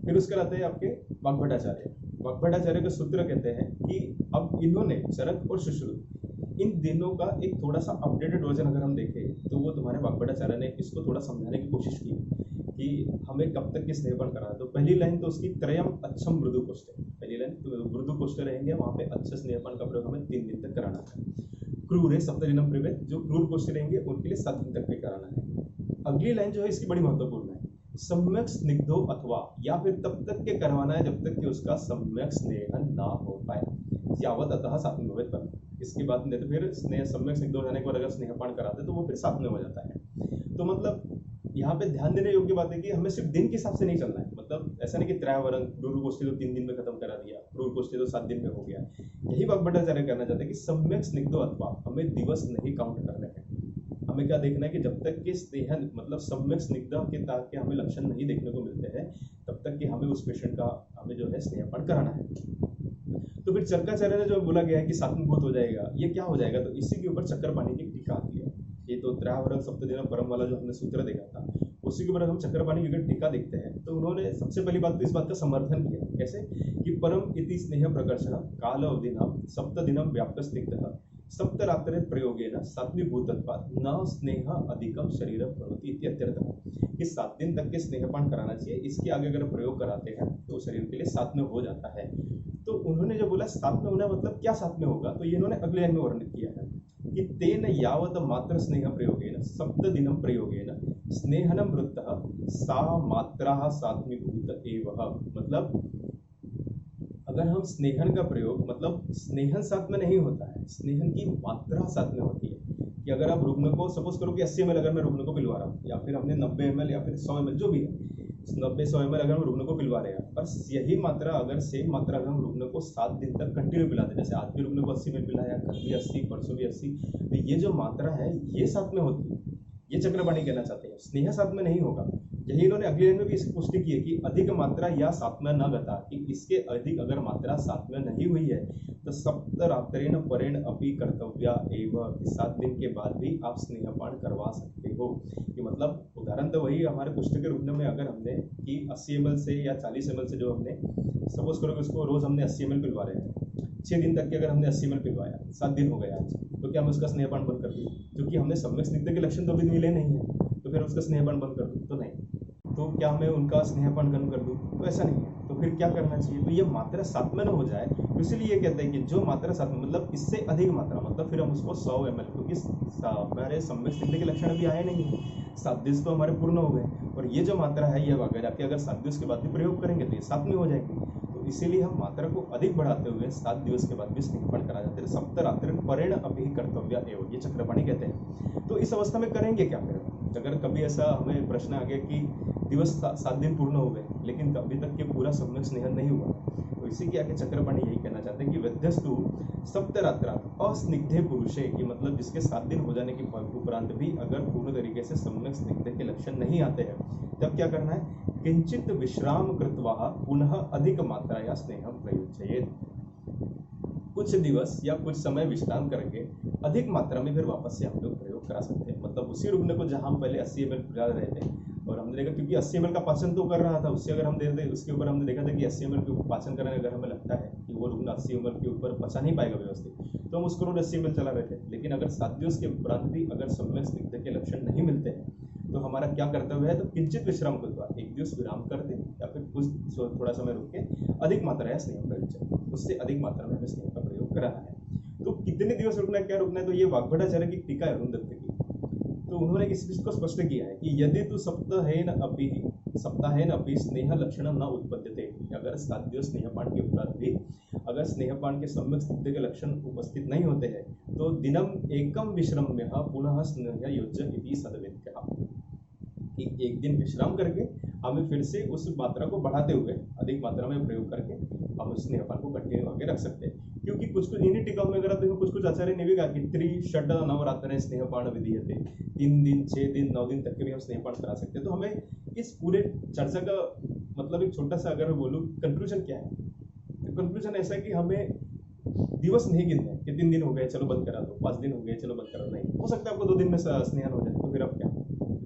फिर उसके आते हैं आपके वाग्भटाचार्य। वाग्भटाचार्य के सूत्र कहते हैं कि अब इन्होंने चरक और शुश्रुत इन दिनों का एक थोड़ा सा अपडेटेड वर्जन अगर हम देखें तो वो तुम्हारे वाग्भटाचार्य ने इसको थोड़ा समझाने की कोशिश की कि हमें कब तक के स्नेहपान कराना है। तो पहली लाइन तो उसकी त्रयम अच्छम मृदु कोष्ठ, पहली लाइन तो मृदु कोष्ठ रहेंगे, वहाँ पे अच्छे स्नेहपान का प्रयोग हमें 3 दिन तक कराना है। क्रूर है सप्तदिनम प्रिवेद, जो क्रूर कोष्ठ रहेंगे उनके लिए 7 दिन तक के कराना है। अगली लाइन जो है इसकी बड़ी महत्वपूर्ण है, सम्यक स्निग्धो अथवा, या फिर तब तक के करवाना है जब तक कि उसका सम्यक स्नेह ना हो पाए, यावत अतः सात्विक भवेत् परम। इसके बाद नहीं तो फिर स्नेह सम्यक स्निग्ध हो जाने के बाद अगर स्नेहपान कराते तो वो फिर सात्विक हो जाता है। तो मतलब यहाँ पे ध्यान देने योग्य बात है कि हमें सिर्फ दिन के हिसाब से नहीं चलना है। मतलब ऐसा नहीं कि त्रयावरण क्रूर कोष्ठी तो 3 दिन में खत्म करा दिया, क्रूर कोष्ठी तो 7 दिन में हो गया। यही वाग्भटाचार्य करना चाहते हैं कि सम्यक स्निग्धो अथवा, हमें दिवस नहीं काउंट करने हैं। हमें क्या देखना है कि जब तक कि स्नेह मतलब सम्यक स्निग्ध के ताक के हमें लक्षण नहीं देखने को मिलते हैं तब तक कि हमें उस पेशेंट का हमें जो है स्नेहपान कराना है। तो फिर चरकाचार्य ने जो बोला गया है कि सात्विक हो जाएगा, ये क्या हो जाएगा, तो इसी के ऊपर चक्रपाणि की टीका आती है। ये तो त्रयावरण सप्तदिनम परम वाला जो हमने सूत्र देखा था उसी के ऊपर हम चक्रपाणि की अगर टीका देखते हैं तो उन्होंने सबसे पहली बात तो इस बात का समर्थन किया, कैसे कि परम इति स्नेह प्रकर्षः काल अवधिनाम सप्तदिनम व्याप्त स्निग्धः सप्तरात्रे प्रयोगेन सात्विभूतत्वात् न स्नेह अधिकम शरीर भवति इत्यर्थः, कि 7 दिन तक के स्नेहपान कराना चाहिए। इसके आगे अगर प्रयोग कराते हैं तो शरीर के लिए सात्विक हो जाता है। तो उन्होंने जो बोला सात्विक होना मतलब क्या सात्विक होगा, तो ये इन्होंने अगले लाइन में वर्णित किया है कि तेन यावत मात्र स्नेह प्रयोगेन सप्तदिनम प्रयोगेन स्नेहनमृतः सा मात्रा सात्मिभूत एव, मतलब अगर हम स्नेहन का प्रयोग, मतलब स्नेहन साथ में नहीं होता है, स्नेहन की मात्रा साथ में होती है। कि अगर आप रुग्ण को सपोज करो कि 80 ml अगर मैं रुग्ण को पिलवा रहा हूँ, या फिर हमने 90 ml या फिर 100 ml जो भी है, 90-100 ml अगर हम रुग्ण को पिलवा रहे हैं, और यही मात्रा अगर सेम मात्रा अगर हम रुग्ण को 7 दिन तक कंटिन्यू पिलाते, जैसे आज भी रुग्ण को 80 ml पिलाया, कल भी 80, परसों भी 80, तो ये जो मात्रा है ये साथ में होती है। ये चक्रपाणी कहना चाहते हैं, स्नेह साथ में नहीं होगा। यही इन्होंने अगली लाइन में भी इसकी पुष्टि की है कि अधिक मात्रा या सात्म्य न गता, कि इसके अधिक अगर मात्रा सात्म्य नहीं हुई है तो सप्तरात्रेण परेण अपि कर्तव्या एव, 7 दिन के बाद भी आप स्नेहपान करवा सकते हो। कि मतलब उदाहरण तो वही हमारे पुष्ट के रुग्ण में अगर हमने कि 80 ml से या 40 ml से जो हमने सपोज करो कि उसको रोज हमने 80 ml पिलवा रहे हैं, 6 दिन तक के अगर हमने 80 ml पिलवाया, 7 दिन हो गया आज, तो क्या हम उसका स्नेहपान बंद कर दूँ? क्योंकि हमने सम्यक स्निग्ध के लक्षण तो अभी मिले नहीं है, तो फिर उसका स्नेहपान बंद कर दूँ? तो नहीं। तो क्या मैं उनका स्नेहपान कम कर दूँ? तो ऐसा नहीं है। तो फिर क्या करना चाहिए? तो ये मात्रा साथ में न हो जाए, तो इसलिए ये कहते हैं कि जो मात्रा साथ में, मतलब इससे अधिक मात्रा, मतलब फिर हम उसको 100 ml, क्योंकि हमारे सम्यक स्निग्ध के लक्षण अभी आए नहीं है, 7 दिवस तो हमारे पूर्ण हो गए, और ये जो मात्रा है ये आगे जाके अगर 7 दिवस के बाद भी प्रयोग करेंगे तो ये साथ में हो जाएगी। तो इसीलिए हम मात्रा को अधिक बढ़ाते हुए 7 दिवस के बाद भी स्नेहपान करा जाते हैं। सप्तरात्रेण परेण अपि कर्तव्या एव, ये चक्रपाणी कहते हैं। तो इस अवस्था में करेंगे क्या फिर? अगर कभी ऐसा हमें प्रश्न आ गया कि दिवस 7 दिन पूर्ण हो गए लेकिन अभी तक के पूरा सम्यक स्नेहन नहीं हुआ, तो इसी के आगे चक्रपाणी यही कहना चाहते हैं कि वैद्यस्तु सप्तरात्रात् अस्निग्धे पुरुषे, कि मतलब जिसके 7 दिन हो जाने के उपरांत भी अगर पूर्ण तरीके से सम्यक स्निग्ध के लक्षण नहीं आते हैं, तब क्या करना है? किंचित विश्राम कृत्वा पुनः अधिक मात्रा या स्नेहम प्रयुज्येत, कुछ दिवस या कुछ समय विश्राम करके अधिक मात्रा में फिर वापस से हम लोग प्रयोग करा सकते हैं। मतलब उसी रुग्ण को जहां हम पहले 80 ml पिला रहे थे, और हमने देखा क्योंकि 80 ml का पाचन तो कर रहा था, उससे अगर हम दे दें उसके ऊपर हमने देखा था कि 80 ml के ऊपर पाचन करने अगर हमें लगता है कि वो रुग्ण 80 ml के ऊपर पचा नहीं पाएगा व्यवस्थित, तो हम उसको रोज 80 ml चला रहे थे। लेकिन अगर 7 दिवस के उपरांत भी अगर सम्यक स्निग्ध के लक्षण नहीं मिलते हैं, तो हमारा क्या कर्तव्य है? तो किंचित विश्राम करवा, 1 दिवस विराम कर दें या फिर कुछ थोड़ा समय रुक के अधिक मात्रा या स्नेह प्रयोग, उससे अधिक मात्रा में हमें स्नेह का प्रयोग कराना है। तो कितने दिवस रुकना है, क्या रुकना है? तो ये वाग्भटाचार्य की टीका है अरुण दत्त की, तो उन्होंने इस चीज को स्पष्ट किया है कि यदि तू सप्ताहेन अपि स्नेह लक्षण न उत्पद्यते, अगर 7 दिवस स्नेहपान के उपरांत भी अगर स्नेहपान के सम्यक स्निग्ध के लक्षण उपस्थित नहीं होते हैं, तो दिनम एकम विश्रम्य पुनः स्नेह योज्य इति सदवेद्यः, कि 1 दिन विश्राम करके हमें फिर से उस मात्रा को बढ़ाते हुए अधिक मात्रा में प्रयोग करके हम उस स्नेहपान को कंटिन्यू आगे रख सकते हैं। क्योंकि कुछ इन्हीं टीकाओं में अगर आप देखो, कुछ आचार्य ने भी कहा कि 3 नवरात्र स्नेहपान विधीयते, 3 दिन 6 दिन 9 दिन तक के भी हम स्नेहपान करा सकते हैं। तो हमें इस पूरे चर्चा का मतलब एक छोटा सा अगर मैं बोलूँ कंक्लूजन क्या है, तो कंक्लूजन ऐसा है कि हमें दिवस नहीं गिनने कि 3 दिन हो गए चलो बंद करा दो, 5 दिन हो गए चलो बंद करा दो, नहीं हो सकता है आपको 2 दिन में स्नेहन हो जाए, तो फिर अब क्या?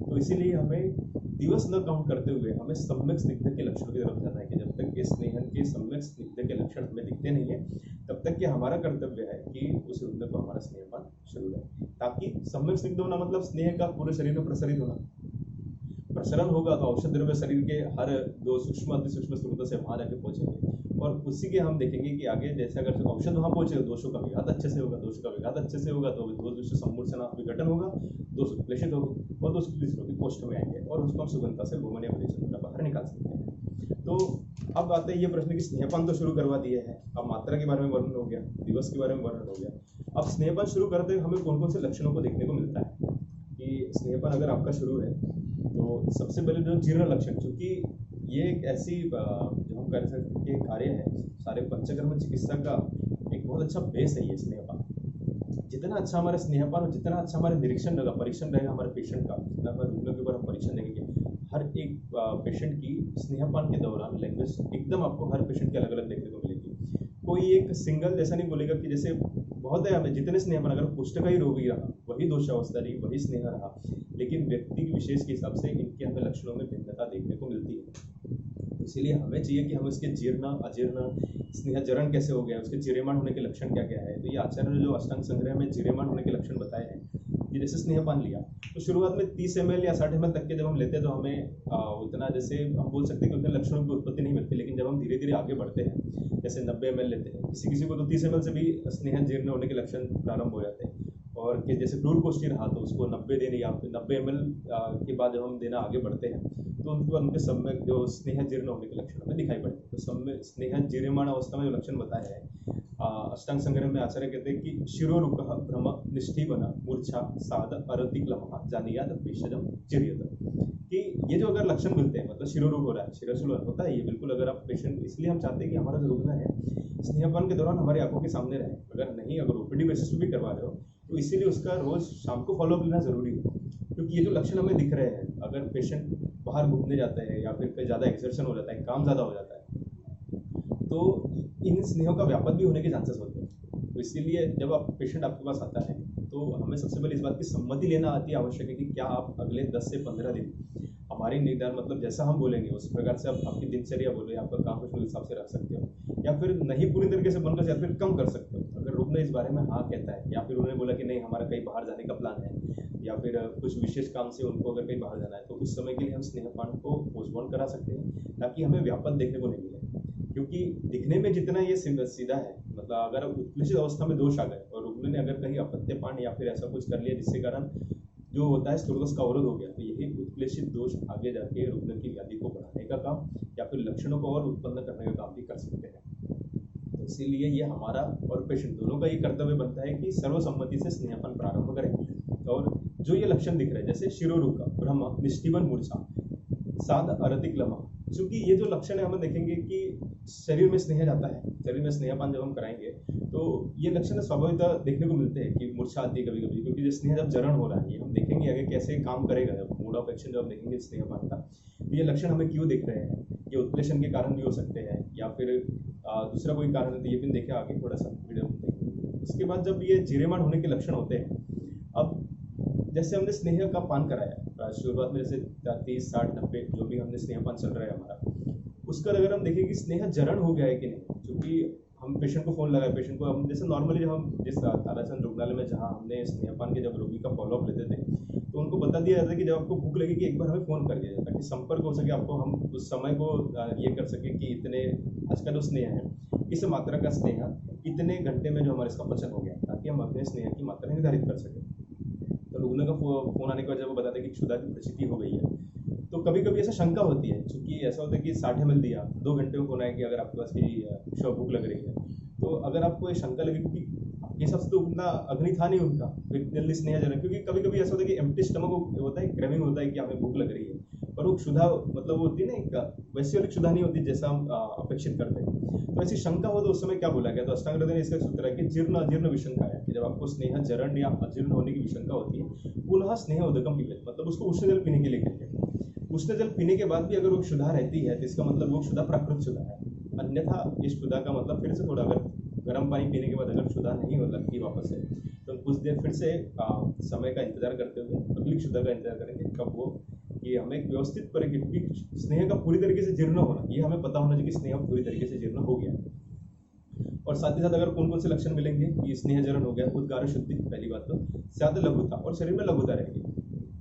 तो इसीलिए हमें दिवस न काउंट करते हुए हमें सम्यक स्निग्ध के लक्षण की तरफ जाना है, कि जब तक के स्नेहन के सम्यक स्निग्ध के लक्षण हमें दिखते नहीं है, तब तक कि हमारा कर्तव्य है कि उस रुग्ण को हमारा स्नेहपान शुरू रहे, ताकि सम्यक स्निग्ध होना मतलब स्नेह का पूरे शरीर में प्रसारित होना। प्रसरण होगा तो औषध द्रव्य शरीर के हर 2 सूक्ष्म अति सूक्ष्म स्रोतों से वहां जाके पहुंचेंगे, और उसी के हम देखेंगे कि आगे जैसे अगर औषध वहां पहुंचे तो दोषों का विघात अच्छे से होगा, दोषों का विघात अच्छे से होगा तो दोष सम्मूर्छना विघटन होगा, दोष क्लेशित होगी, और दोष क्लेशित होगी कोष्ठ में आएंगे, और उसको हम सुगंधता से गोमन या परिचन्न बाहर निकाल सकते हैं। तो अब आते हैं ये प्रश्न कि स्नेहपान तो शुरू करवा दिए है, अब मात्रा के बारे में वर्णन हो गया, दिवस के बारे में वर्णन हो गया, अब स्नेहपान शुरू करते हुए हमें कौन कौन से लक्षणों को देखने को मिलता है कि स्नेहपान अगर आपका शुरू है, तो सबसे पहले जो जीर्ण लक्षण, क्योंकि ये एक ऐसी जो हम कह सकते हैं कार्य है, सारे पंचकर्म चिकित्सा का एक बहुत अच्छा बेस है ये स्नेहपान। जितना अच्छा हमारा स्नेहपान और जितना अच्छा हमारा निरीक्षण रहेगा, परीक्षण रहेगा हमारे पेशेंट का, जितना हमारे रुग्णों के ऊपर हम परीक्षण देखेंगे, हर एक पेशेंट की स्नेहपान के दौरान लैंग्वेज एकदम आपको हर पेशेंट की अलग अलग देखने को मिलेगी। कोई एक सिंगल जैसा नहीं बोलेगा कि जैसे बहुत है हमें जितने स्नेहपान, अगर पुष्ट का ही रोगी रहा, वही दोषावस्था रही, वही स्नेह रहा, लेकिन व्यक्ति विशेष के हिसाब से इनके हमें लक्षणों में भिन्नता देखने को मिलती है। इसीलिए हमें चाहिए कि हम इसके जीर्ण अजीर्ण स्नेह जरण कैसे हो गया, उसके जीरेमान होने के लक्षण क्या क्या है। तो ये आचार्य ने जो अष्टांग संग्रह में जीरेमान होने के लक्षण बताए हैं, कि जैसे स्नेहपान लिया तो शुरुआत में 30 ml या 60 ml तक के जब हम लेते हैं तो हमें उतना, जैसे हम बोल सकते हैं कि उतने लक्षणों की उत्पत्ति नहीं मिलती, लेकिन जब हम धीरे धीरे आगे बढ़ते हैं, जैसे 90 ml लेते हैं, किसी किसी को तो 30 ml से भी स्नेह जीर्ण होने के लक्षण प्रारंभ हो जाते हैं, और कि जैसे क्रूर कोष्ठी रहा तो उसको 90 दिन या फिर 90 ml के बाद जब हम देना आगे बढ़ते हैं तो उनके बाद उनके सम्यक जो स्नेह जीर्ण होने के लक्षण हमें दिखाई पड़ते हैं। तो सम्य स्नेह जीर्यमाण अवस्था में जो लक्षण बताया है अष्टांग संग्रह में आचार्य कहते हैं कि शिरोरुकः भ्रम निष्ठीवन मूर्छा साद अरतिक्लमः जानीयाद भेषजम चिर्यत, कि ये जो अगर लक्षण मिलते हैं मतलब शिरोरुक हो रहा है, शिरोशूल होता है ये बिल्कुल, अगर आप पेशेंट, इसलिए हम चाहते हैं कि हमारा जो रुग्ण है स्नेहपान के दौरान हमारी आंखों के सामने रहे। अगर नहीं, अगर ओपीडी बेसिस पे भी करवा रहे हो तो इसीलिए उसका रोज शाम को फॉलोअप लेना जरूरी है, क्योंकि ये जो लक्षण हमें दिख रहे हैं, अगर पेशेंट बाहर घूमने जाता है या फिर कहीं ज़्यादा एक्सर्शन हो जाता है, काम ज़्यादा हो जाता है, तो इन स्नेहों का व्यापक भी होने के चांसेस होते हैं। तो इसीलिए जब आप पेशेंट आपके पास आता है तो हमें सबसे पहले इस बात की सम्मति लेना अति आवश्यक है कि क्या आप अगले 10 से 15 दिन हमारी निदान मतलब जैसा हम बोलेंगे उस प्रकार से आप आपकी दिनचर्या बोलो या आपका काम कुछ हिसाब से रख सकते हो, या फिर नहीं पूरी तरीके से बनकर या फिर कम कर सकते हो। अगर रुग्ण इस बारे में हाँ कहता है या फिर उन्होंने बोला कि नहीं हमारा कहीं बाहर जाने का प्लान है या फिर कुछ विशेष काम से उनको अगर कहीं बाहर जाना है, तो उस समय के लिए हम स्नेहपान को पोस्टपोन करा सकते हैं ताकि हमें व्यापक देखने को नहीं मिले। क्योंकि दिखने में जितना ये सीधा है, मतलब अगर उत्प्लेशित अवस्था में दोष आ गए और रुग्ण ने अगर कहीं अपत्यपान या फिर ऐसा कुछ कर लिया जिससे कारण जो होता है स्रोतस का अवरोध हो गया, तो यही उत्प्लेशित दोष आगे जाके रुग्ण की व्याधि को बढ़ाने का काम या फिर लक्षणों को और उत्पन्न करने का काम भी कर सकते हैं। तो इसीलिए ये हमारा और पेशेंट दोनों का ये कर्तव्य बनता है कि सर्वसम्मति से स्नेहपान प्रारंभ करें। और जो ये लक्षण दिख रहे हैं जैसे शिरोरुक भ्रम निष्ठीवन मूर्छा साद अरतिक्लमः, क्योंकि ये जो लक्षण है हमें देखेंगे कि शरीर में स्नेह जाता है, शरीर में स्नेहपान जब हम कराएंगे तो ये लक्षण स्वाभाविकता देखने को मिलते हैं कि मूर्छा आती है कभी कभी, क्योंकि जो स्नेह जब जरण हो रहा है, ये हम देखेंगे आगे कैसे काम करेगा जब मोड ऑफ एक्शन जब देखेंगे स्नेहपान का, तो ये लक्षण हमें क्यों दिख रहे हैं, ये उत्प्लेशन के कारण भी हो सकते हैं या फिर दूसरा कोई कारण है, तो ये भी देखे आगे थोड़ा सा वीडियो देखेंगे। उसके बाद जब ये जीर्यमाण होने के लक्षण होते हैं, अब जैसे हमने स्नेह का पान कराया शुरुआत में, जैसे 30, 60, 90 जो भी हमने स्नेहपान चल रहा है हमारा, उसका अगर हम देखें कि स्नेह जरण हो गया है कि नहीं, क्योंकि हम पेशेंट को फोन लगाए, पेशेंट को हम जैसे नॉर्मली जब हम जिस ताराचंद रुग्णालय में जहाँ हमने स्नेहपान के जब रोगी का फॉलोअप लेते थे तो उनको बता दिया जाता है कि जब आपको भूख लगे कि एक बार हमें फ़ोन कर दिया जाता है कि संपर्क हो सके, आपको हम उस समय को ये कर सके कि इतने आज का जो स्नेह है इस मात्रा का स्नेह इतने घंटे में जो हमारे इसका पचन हो गया, ताकि हम अपने स्नेह की मात्रा निर्धारित कर सकें। तो रुग्ण का फोन आने के बाद जब वो बताते हैं कि क्षुधा की प्रचिति हो गई है, तो कभी कभी ऐसा शंका होती है, क्योंकि ऐसा होता है कि 60 ml दिया, 2 घंटे में फोन आया कि अगर आपके पास की भूख लग रही है, तो अगर आपको ये शंका लगे क्योंकि आपके हिसाब से तो उतना अग्नि था नहीं उनका जल्दी स्नेह जरा, क्योंकि कभी कभी ऐसा होता है कि एम्प्टी स्टमक होता है, क्रेविंग होता है कि हमें भूख लग रही है, पर वो क्षुधा मतलब वो होती है ना एक वैसी वाली क्षुधा नहीं होती जैसा हम अपेक्षित करते हैं। तो ऐसी शंका हो तो उस समय क्या बोला गया, तो अष्टांग हृदय ने इसका सूत्र है कि जीर्ण अजीर्ण विशंका है, कि जब आपको स्नेह जरण या अजीर्ण होने की विशंका होती है, पुनः स्नेह उदकम पीबेत, मतलब उसको उष्ण जल पीने के लिए कहिए। उष्ण जल पीने के बाद भी अगर वो क्षुधा रहती है तो इसका मतलब वो क्षुधा प्राकृत क्षुधा है, अन्यथा इस क्षुधा का मतलब फिर से थोड़ा, अगर गर्म पानी पीने के बाद अगर क्षुधा नहीं हो लगती वापस से, तो कुछ देर फिर से समय का इंतजार करते हुए अगली क्षुधा का इंतजार करेंगे कब वो, कि हमें एक व्यवस्थित क्योंकि स्नेह का पूरी तरीके से जीर्ण होना, ये हमें पता होना चाहिए कि स्नेह पूरी तरीके से जीर्ण हो गया। और साथ ही साथ अगर कौन कौन से लक्षण मिलेंगे कि स्नेह जरण हो गया, उद्गार शुद्धि पहली बात, तो ज्यादा लघुता और शरीर में लघुता रहेगी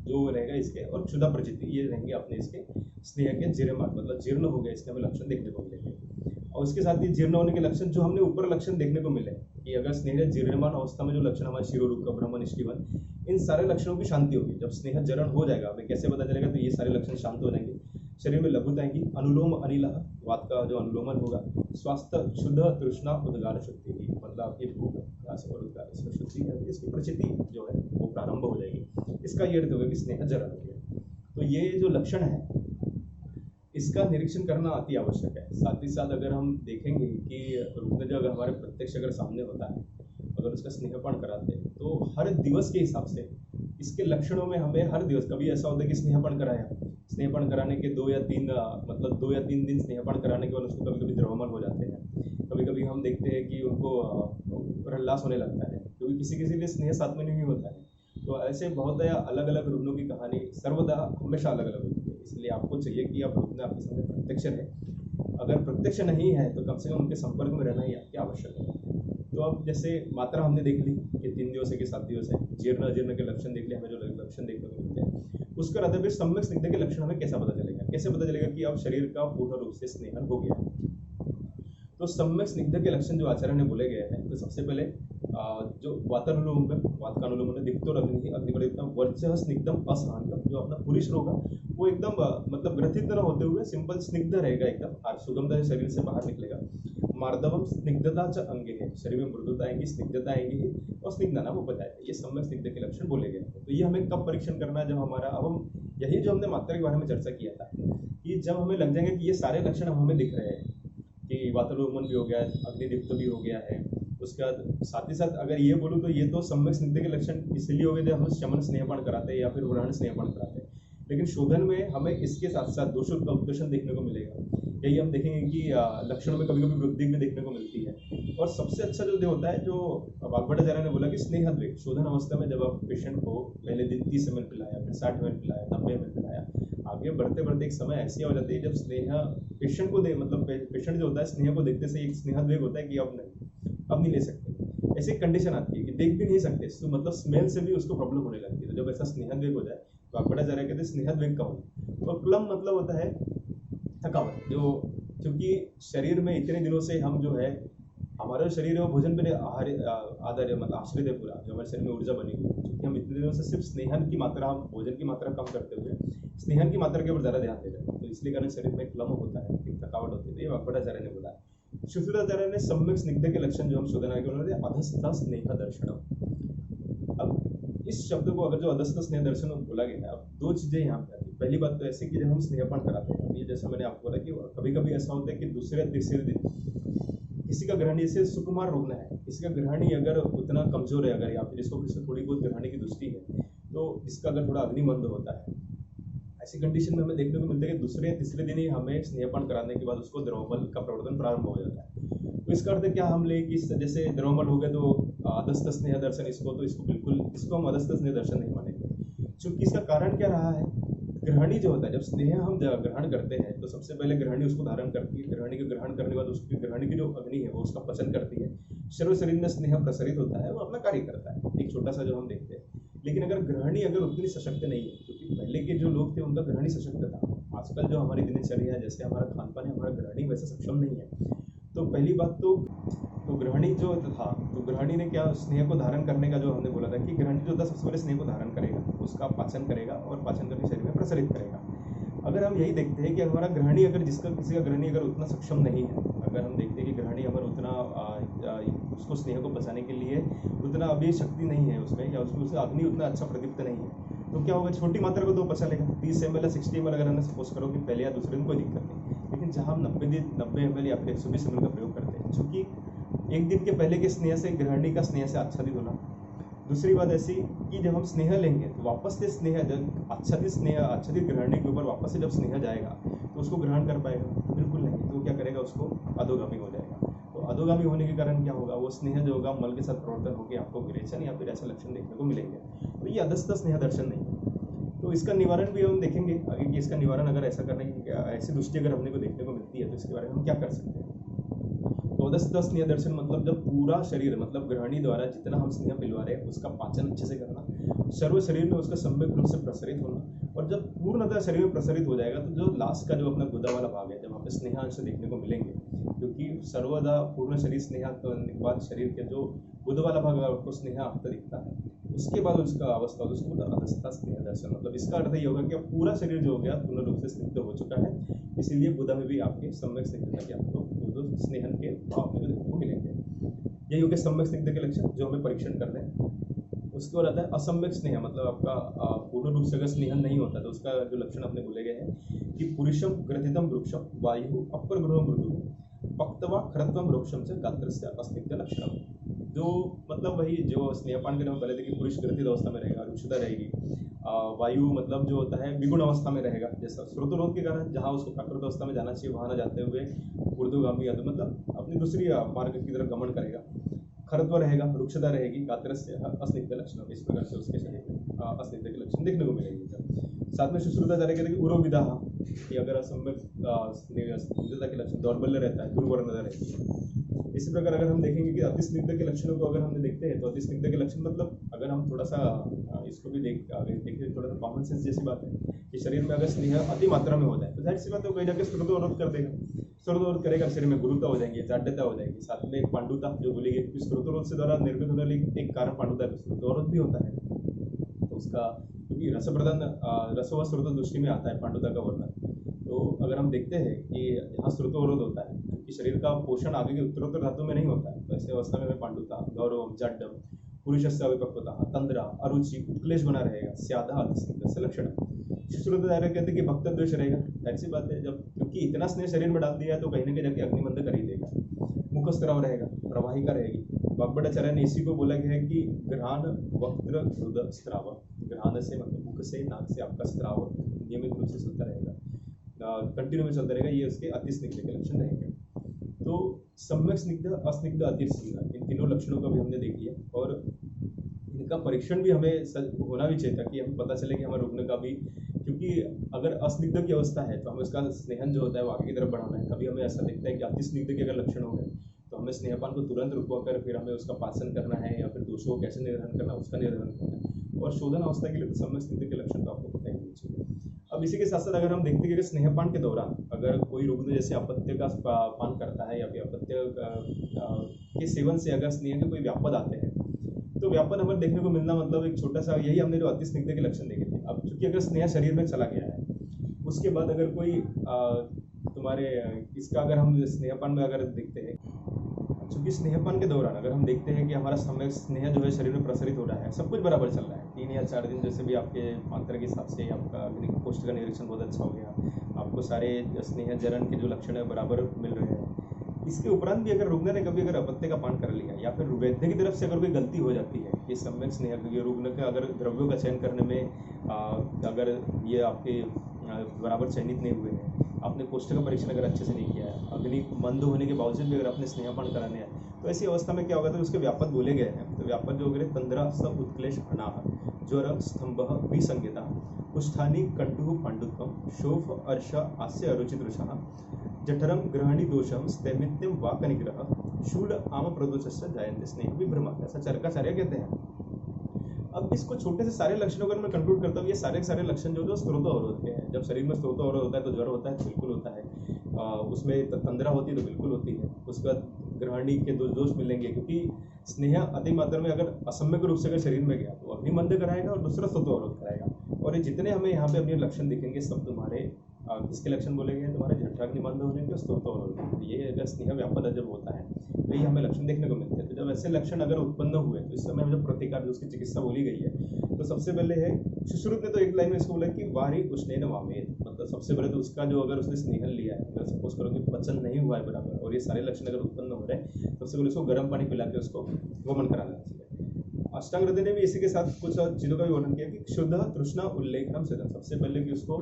जो रहेगा इसके, और क्षुधा प्रचिति, ये रहेंगे अपने इसके स्नेह के जीर्यमान, मतलब जीर्ण हो गया, इसके हमें लक्षण देखने को मिलेंगे। और उसके साथ ही जीर्ण होने के लक्षण जो हमने ऊपर लक्षण देखने को मिले कि अगर स्नेह जीर्यमान अवस्था में जो लक्षण हमारे शिरोरुक भ्रम निष्ठीवन, इन सारे लक्षणों की शांति होगी। जब स्नेह जरण हो जाएगा, हमें कैसे पता चलेगा, तो ये सारे लक्षण शांत हो जाएंगे, शरीर में लघुता आएगी, अनुलोम अनिल वात का जो अनुलोमन होगा, स्वास्थ्य शुद्ध तृष्णा उद्गार शुद्धि, मतलब आपकी भूख और उद्गार इसमें शुद्धि है, इसकी प्रचिति जो है वो प्रारंभ हो जाएगी। इसका ये अर्थ होगा कि स्नेह जरण हो गया। तो ये जो लक्षण है इसका निरीक्षण करना अति आवश्यक है। साथ ही साथ अगर हम देखेंगे कि रुग्ण जो अगर हमारे प्रत्यक्ष अगर सामने होता है, अगर उसका स्नेहपान कराते हैं, तो हर दिवस के हिसाब से इसके लक्षणों में हमें हर दिवस, कभी ऐसा होता है कि स्नेहपान कराया, स्नेहपान कराने के 2 या 3 दिन स्नेहपान कराने के बाद उसको कभी कभी द्रवमन हो जाते हैं, कभी कभी हम देखते हैं कि उनको रल्लास होने लगता है, क्योंकि किसी किसी के स्नेह 7 महीने नहीं होता है। तो ऐसे बहुत अलग अलग रुग्णों की कहानी सर्वदा हमेशा अलग अलग होती है, इसलिए आपको चाहिए कि आप रुग्ण आपके सामने प्रत्यक्ष है, अगर प्रत्यक्ष नहीं है तो कम से कम उनके संपर्क में रहना ही आपकी आवश्यक है। तो अब जैसे मात्रा हमने देख ली कि 3 दिवस है कि 7 दिवस है, जीर्ण अजीर्ण के लक्षण देख लिए, हमें जो लक्षण देखने को मिलते हैं, उसका रहते हुए सम्यक स्निग्ध के लक्षण हमें कैसे पता चलेगा कि अब शरीर का पूर्ण रूप से स्नेहन हो गया। तो सम्यक स्निग्ध के लक्षण जो आचार्य ने बोले गए हैं, तो सबसे पहले जो वातानुलोम वातकानुलोम दिक्तोरग्नि अग्निपरितम वर्चः स्निग्धम असहानकम, जो अपना पुरुष होगा वो एकदम मतलब ग्रथित न होते हुए सिंपल स्निग्ध रहेगा, एकदम और सुगंधता शरीर से बाहर निकलेगा। मार्दवम स्निग्धता च अंगे है, शरीर में मृदुता आएगी, स्निग्धता आएगी ही, और स्निग्ध नाम उपजाएगा। ये सम्यक स्निग्ध के लक्षण बोले गए हैं। तो ये हमें कब परीक्षण करना है, जब हमारा अब हम यही जो हमने मात्रा के बारे में चर्चा किया था कि जब हमें लग जाएंगे कि ये सारे लक्षण हमें दिख रहे हैं कि वातानुलोमन भी हो गया है, अग्निदीप्त भी हो गया है, उसके बाद साथ ही साथ अगर ये बोलूँ तो ये तो सम्यक स्निग्ध के लक्षण इसलिए हो गए जब हम शमन स्नेहपान कराते हैं या फिर ग्रहण स्नेहपान कराते हैं। लेकिन शोधन में हमें इसके साथ साथ दोषों का उपदोषण देखने को मिलेगा। यही हम देखेंगे कि लक्षणों में कभी कभी वृद्धि भी देखने को मिलती है। और सबसे अच्छा जो होता है, जो वाग्भटाचार्य ने बोला कि स्नेहद्वेग, शोधन अवस्था में जब आप पेशेंट को पहले दिन 30 ml पिलाया, फिर 60 ml पिलाया, 90 ml पिलाया, आगे बढ़ते बढ़ते एक समय ऐसी हो जाती है जब स्नेह पेशेंट को मतलब पेशेंट जो होता है स्नेह को देखते से एक स्नेहद्वेग होता है कि अब नहीं ले सकते। ऐसी कंडीशन आती है कि देख भी नहीं सकते, तो मतलब स्मेल से भी उसको प्रॉब्लम होने लगती है। तो जब ऐसा स्नेहद्वेग हो जाए तो वाग्भटाचार्य कहते हैं स्नेहद्वेग का होना। और प्लम मतलब होता है थकावट, जो क्योंकि शरीर में इतने दिनों से हम जो है हमारा शरीर है वो भोजन पर आधार मतलब आश्रित है पूरा, जो हमारे शरीर में ऊर्जा बनी हुई है, क्योंकि हम इतने दिनों से सिर्फ स्नेहन की मात्रा, हम भोजन की मात्रा कम करते हुए स्नेहन की मात्रा के ऊपर ज़्यादा ध्यान दे रहे हैं। तो इसलिए कारण शरीर में क्लम होता है, एक थकावट होती है। तो ये वाग्भटाचार्य ने बोला है। सुश्रुताचार्य ने सम्यक स्निग्ध के लक्षण जो हम शोधन आगे उन्होंने अधस्थ स्नेह दर्शनम। अब इस शब्द को अगर जो अधस्थ स्नेह दर्शन बोला गया है, अब दो चीजें यहाँ पे आती है। पहली बात तो ऐसे कि जब हम स्नेहपान कराते हैं, ये जैसा मैंने आपको बोला कि कभी कभी ऐसा होता है कि दूसरे तीसरे दिन किसी का ग्रहणी से सुकुमार रोकना है, किसी का ग्रहणी अगर उतना कमजोर है, अगर या फिर जिसको किसी थोड़ी बहुत ग्रहणी की दृष्टि है, तो इसका अगर थोड़ा अग्निमंद होता है, ऐसी कंडीशन में हमें देखने को मिलता है कि दूसरे तीसरे दिन ही हमें स्नेहपान कराने के बाद उसको द्रवमल का प्रवर्तन प्रारंभ हो जाता है। तो इसका अर्थ क्या हम ले कि जैसे द्रवमल हो गया तो अधस्थ स्नेह दर्शन, इसको बिल्कुल इसको हम अधस्थ स्नेह दर्शन नहीं मानेंगे। चूंकि इसका कारण क्या रहा है, ग्रहणी जो होता है, जब स्नेह हम ग्रहण करते हैं तो सबसे पहले ग्रहणी उसको धारण करती है, ग्रहणी के ग्रहण करने के बाद उसकी ग्रहणी की जो अग्नि है वो उसका पचन करती है, सर्व शरीर में स्नेह प्रसारित होता है, वो अपना कार्य करता है, एक छोटा सा जो हम देखते हैं। लेकिन अगर ग्रहणी अगर उतनी सशक्त नहीं है, क्योंकि पहले के जो लोग थे उनका ग्रहणी सशक्त था, आजकल जो हमारी दिनचर्या है, जैसे हमारा खान पान है, हमारा ग्रहणी वैसे सक्षम नहीं है। तो पहली बात तो ग्रहणी जो था, तो ग्रहणी ने क्या स्नेह को धारण करने का जो हमने बोला था कि ग्रहणी जो था सबसे पहले स्नेह को धारण करेगा, उसका पाचन करेगा और पाचन करके शरीर में प्रसारित करेगा। अगर हम यही देखते हैं कि हमारा ग्रहणी अगर किसी का ग्रहणी अगर उतना सक्षम नहीं है, अगर हम देखते हैं कि ग्रहणी अगर उतना उसको स्नेह को बचाने के लिए उतना अभी शक्ति नहीं है उसमें, या उसमें अग्नि उतना अच्छा प्रदीप्त नहीं है, तो क्या होगा, छोटी मात्रा को तो बचा लेगा। 30 ml या 60 ml अगर हमने सपोज करो कि पहले या दूसरे दिन कोई दिक्कत नहीं, लेकिन जहाँ हम 90 ml या फिर 120 ml का प्रयोग करते हैं, चूँकि एक दिन के पहले के स्नेह से ग्रहणी का स्नेह से आच्छादित होना। दूसरी बात ऐसी कि जब हम स्नेह लेंगे तो वापस से स्नेह, जब आच्छादित ग्रहणी के ऊपर वापस से जब स्नेह जाएगा तो उसको ग्रहण कर पाएगा? बिल्कुल नहीं। तो क्या करेगा, उसको अधोगामी हो जाएगा। तो अधोगामी होने के कारण क्या होगा, वो स्नेह जो होगा मल के साथ प्रवर्तन होकर आपको विरेचन या फिर ऐसे लक्षण देखने को मिलेंगे। तो ये अधस्थ स्नेह दर्शन नहीं है। तो इसका निवारण भी हम देखेंगे आगे कि इसका निवारण अगर ऐसा करने की ऐसी दृष्टि अगर हमने को देखने को मिलती है तो इसके बारे में हम क्या कर सकते हैं। तो अधस्थ स्नेह दर्शन मतलब जब पूरा शरीर, मतलब ग्रहणी द्वारा जितना हम स्नेह पिलवा रहे हैं उसका पाचन अच्छे से करना, सर्व शरीर में उसका सम्यक रूप से प्रसारित होना, और जब पूर्णतः शरीर में प्रसारित हो जाएगा तो जो लास्ट का जो अपना गुदा वाला भाग है, जब वहाँ पे स्नेहांश देखने को मिलेंगे, क्योंकि सर्वदा पूर्ण शरीर स्नेह करने के बाद शरीर के जो गुदा वाला भाग आपको स्नेह हफ्ता दिखता है, उसके बाद उसका अवस्था होता है, उसको बोलते अधस्थ स्नेह दर्शन। मतलब इसका अर्थ ये होगा कि पूरा शरीर जो हो गया पूर्ण रूप से स्निग्ध हो चुका है, इसीलिए गुदा में भी आपके सम्यक स्निग्धता के आपको स्नेहन के भाव में देखने को मिलेंगे। यही हो गया सम्यक स्निग्ध के लक्षण जो हमें परीक्षण करने हैं। उसके बाद आता है असम्यक स्नेह, मतलब आपका पूर्ण रूप से अगर स्नेहन नहीं होता तो उसका जो लक्षण अपने बोले गए हैं कि पुरुषम ग्रथितम वृक्षम वायु अपर गृह मृदु पक्तवा खरत्वम वृक्षम से गात्र से अस्निग्ध लक्षण। जो मतलब वही जो स्नेहपान के हम पहले थे कि पुरुष ग्रथित अवस्था में रहेगा, रुक्षता रहेगी, वायु मतलब जो होता है विगुण अवस्था में रहेगा, जैसा स्रोतरोध के कारण जहाँ उसको प्राकृत अवस्था में जाना चाहिए वहाँ न जाते हुए ऊर्ध्वगामी मतलब अपनी दूसरी मार्ग की तरफ गमन करेगा, खरत्व रहेगा, रुक्षता रहेगी, गात्र से अस्निग्ध लक्षण। इस प्रकार से उसके शरीर में अस्निग्ध के लक्षण देखने को मिलेंगे। साथ में सुश्रुताचार्य कहते हैं कि उरोविदा, कि अगर असम्यक स्निग्धता के लक्षण दौर्बल्य रहता है, दुर्वर्णता रहती है, इसी प्रकार अगर हम देखेंगे कि अतिस्निग्ध के लक्षणों को अगर हमने देखते हैं तो अतिस्निग्ध के लक्षण मतलब अगर हम थोड़ा सा इसको भी देखिए, थोड़ा सा कॉमन सेंस जैसी बात है कि शरीर में अगर स्नेह अति मात्रा में हो जाए तो जाहिर सी बात है, कहीं जाकर स्रोतोवरोध कर देगा। स्रोतोवरोध करेगा, शरीर में गुरुता हो जाएगी, जाड्यता हो जाएगी, साथ में एक पांडुता जो बोली गई, क्योंकि स्रोतोवरोध से द्वारा निर्मित होने वाली एक कारण पांडुता है, स्रोतोवरोध भी होता है। तो उसका क्योंकि रस प्रधान रस व स्रोत दृष्टि में आता है पांडुता का वर्णन। तो अगर हम देखते हैं कि यहाँ स्रोतोवरोध होता है क्योंकि शरीर का पोषण आगे के उत्तरोत्तर धातु में नहीं होता है, तो ऐसे अवस्था में पांडुता, गौरव, जाड्यम, पुरुषस्य अविपक्वता, तंद्रा, अरुचि, उत्क्लेश बना रहेगा, स्यादा अतिस्निग्ध से लक्षण। शुश्रुतधारक कहते हैं कि भक्त द्वेष रहेगा, ऐसी बात है, जब क्योंकि इतना स्नेह शरीर में डाल दिया है तो कहीं ना कहीं जाके अग्निमंद कर ही देगा। मुखस्त्राव रहेगा, प्रवाहिका रहेगी। वाग्भटाचार्य ने इसी को बोला गया है कि घ्राण वक्त्र हृदय स्त्राव, घ्राण से मतलब मुख से, नाक से आपका स्त्राव नियमित रूप से चलता रहेगा, कंटिन्यू में चलता रहेगा, ये उसके अतिस्निग्ध के लक्षण रहेंगे। तो सम्यक स्निग्ध, अस्निग्ध, अतिस्निग्ध, इन तीनों लक्षणों का भी हमने देख लिया और इनका परीक्षण भी हमें होना भी चाहिए ताकि हमें पता चले कि हमें रुग्ण का भी, क्योंकि अगर अस्निग्ध की अवस्था है तो हमें उसका स्नेहन जो होता है वो आगे की तरफ बढ़ाना है। कभी हमें ऐसा दिखता है कि अतिस्निग्ध के अगर लक्षण हो गए तो हमें स्नेहपान को तुरंत रुकवा कर फिर हमें उसका पाचन करना है या फिर दोषों को कैसे निर्धारण करना है उसका निर्धारण करना है। और शोधन अवस्था के लिए तो सम्यक स्निग्ध के लक्षण तो आपको पता ही होना चाहिए। अब इसी के साथ साथ अगर हम देखते हैं कि स्नेहपान के दौरान अगर कोई रुग्ण जैसे अपत्य का पान करता है या फिर अपत्य के सेवन से अगर स्नेह के कोई व्यापद आते हैं तो व्यापन हमें देखने को मिलना मतलब एक छोटा सा, यही हमने जो अतिस्निग्ध के लक्षण देखे थे। अब चूंकि अगर स्नेह शरीर में चला गया है उसके बाद अगर कोई तुम्हारे इसका अगर हम स्नेहपान में अगर देखते हैं, चूंकि स्नेहपान के दौरान अगर हम देखते हैं कि हमारा समय स्नेह जो है शरीर में प्रसारित हो रहा है, सब कुछ बराबर चल रहा है, 3 या 4 दिन जैसे भी आपके मात्रा के हिसाब से आपका अग्नि कोष्ठ का निरीक्षण बहुत अच्छा हो गया, आपको सारे स्नेह जरण के जो लक्षण है बराबर मिल रहे हैं। इसके उपरांत भी अगर रुग्ण ने कभी अगर अपत्य का पान कर लिया या फिर वैद्य की तरफ से अगर कोई गलती हो जाती है कि सम्यक स्नेह रुग्ण के अगर द्रव्यों का चयन करने में अगर ये आपके बराबर चयनित नहीं हुए हैं, आपने कोष्ठ का परीक्षण अगर अच्छे से नहीं किया है, अग्नि मंद होने के बावजूद भी अगर आपने स्नेहपान कराने हैं, तो ऐसी अवस्था में क्या होगा, तो उसके व्यापक बोले गए हैं। तो व्यापक जो वगैरह तंद्रा स उत्क्लेश अनाह, ज्वर स्तंभ विसंज्ञता, कुष्ठानी कंटुः पांडुत्वम, शोफ अर्ष हास्य अरुचिदृशः, जठरम ग्रहणी दोषम स्थैमित्यम वाक निग्रह, शूल आम प्रदोषस्य जायन्ते स्नेह विभ्रमा, ऐसा चरकाचार्य कहते हैं। अब इसको छोटे से सारे लक्षणों को मैं कंक्लूड करता हूँ, ये सारे लक्षण जो स्रोतोवरोध के हैं। जब शरीर में स्रोतोवरोध होता है तो ज्वर होता है, बिल्कुल होता है, उसमें तंद्रा होती है तो बिल्कुल होती है, उसका ग्रहणी के दोष मिलेंगे, क्योंकि स्नेह अति मात्रा में अगर असम्यक रूप से अगर शरीर में गया तो अग्निमंद कराएगा और दूसरा स्रोतोवरोध कराएगा। और ये जितने हमें यहाँ पे अपने लक्षण दिखेंगे सब तुम्हारे किसके लक्षण बोले गए, तुम्हारे जठराग्निमंद होने के, स्रोतोवरोध, ये अगर स्नेह व्यापद जब होता है तो ये हमें लक्षण देखने को मिलते हैं। तो जब ऐसे लक्षण अगर उत्पन्न हुए तो इस समय जब प्रतिकार जो उसकी चिकित्सा बोली गई है, तो सबसे पहले है सुश्रुत ने तो एक लाइन में इसको बोला कि वारी उष्णेन वामेन, मतलब सबसे पहले तो उसका जो अगर उसने स्नेहन लिया है, अगर सपोज करो कि पचन नहीं हुआ है बराबर और ये सारे लक्षण अगर उत्पन्न हो रहे हैं, सबसे पहले उसको गर्म पानी पिला के उसको वमन कराना चाहिए। अष्टांग हृदय ने भी इसी के साथ कुछ चीज़ों का भी वर्णन किया कि शुद्ध तृष्णा उल्लेखनम सिद्धम, सबसे पहले कि उसको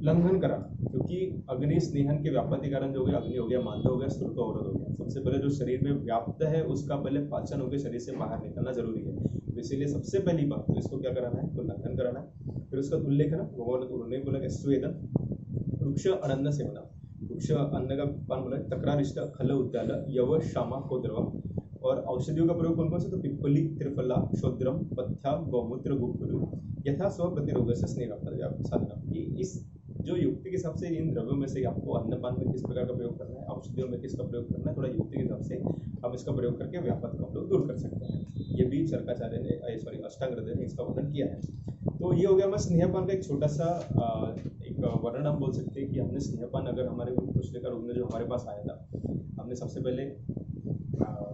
लंघन कराना, क्योंकि अग्नि स्नेहन के व्यापति कारण जो हो गया, अग्नि हो गया, मांद हो गया, स्रोतोवरोध हो गया। सबसे पहले जो शरीर में व्याप्त है उसका पहले पाचन होकर शरीर से बाहर निकलना जरूरी है, तो इसीलिए सबसे पहली बात तो इसको क्या कराना है, तो लंघन कराना है। फिर उसका उल्लेखन उन्होंने बोला कि स्वेदन, वृक्ष अनन्न सेवना, वृक्ष अन्न का पान बोला, तकरारिष्ट खल उद्याल यव शामा कोद्रव, और औषधियों का प्रयोग कौन कौन से, तो पिप्पली, त्रिफला, शोद्रम, पथ्या, गौमूत्र, गुप्पुरु, यथा स्व प्रतिरोग से स्नेह साधना। कि इस जो युक्ति के हिसाब से इन द्रव्यों में से आपको अन्नपान में किस प्रकार का प्रयोग करना है, औषधियों में किसका प्रयोग करना है, थोड़ा युक्ति के हिसाब से हम इसका प्रयोग करके व्यापक को हम लोग दूर कर सकते हैं। ये भी चरकाचार्य ने अष्टांग हृदय ने इसका वर्णन किया है। तो ये हो गया हमारा स्नेहपान का एक छोटा सा एक वर्णन हम बोल सकते हैं कि हमने स्नेहपान अगर हमारे पिछले का रुग्ण जो हमारे पास आया था, हमने सबसे पहले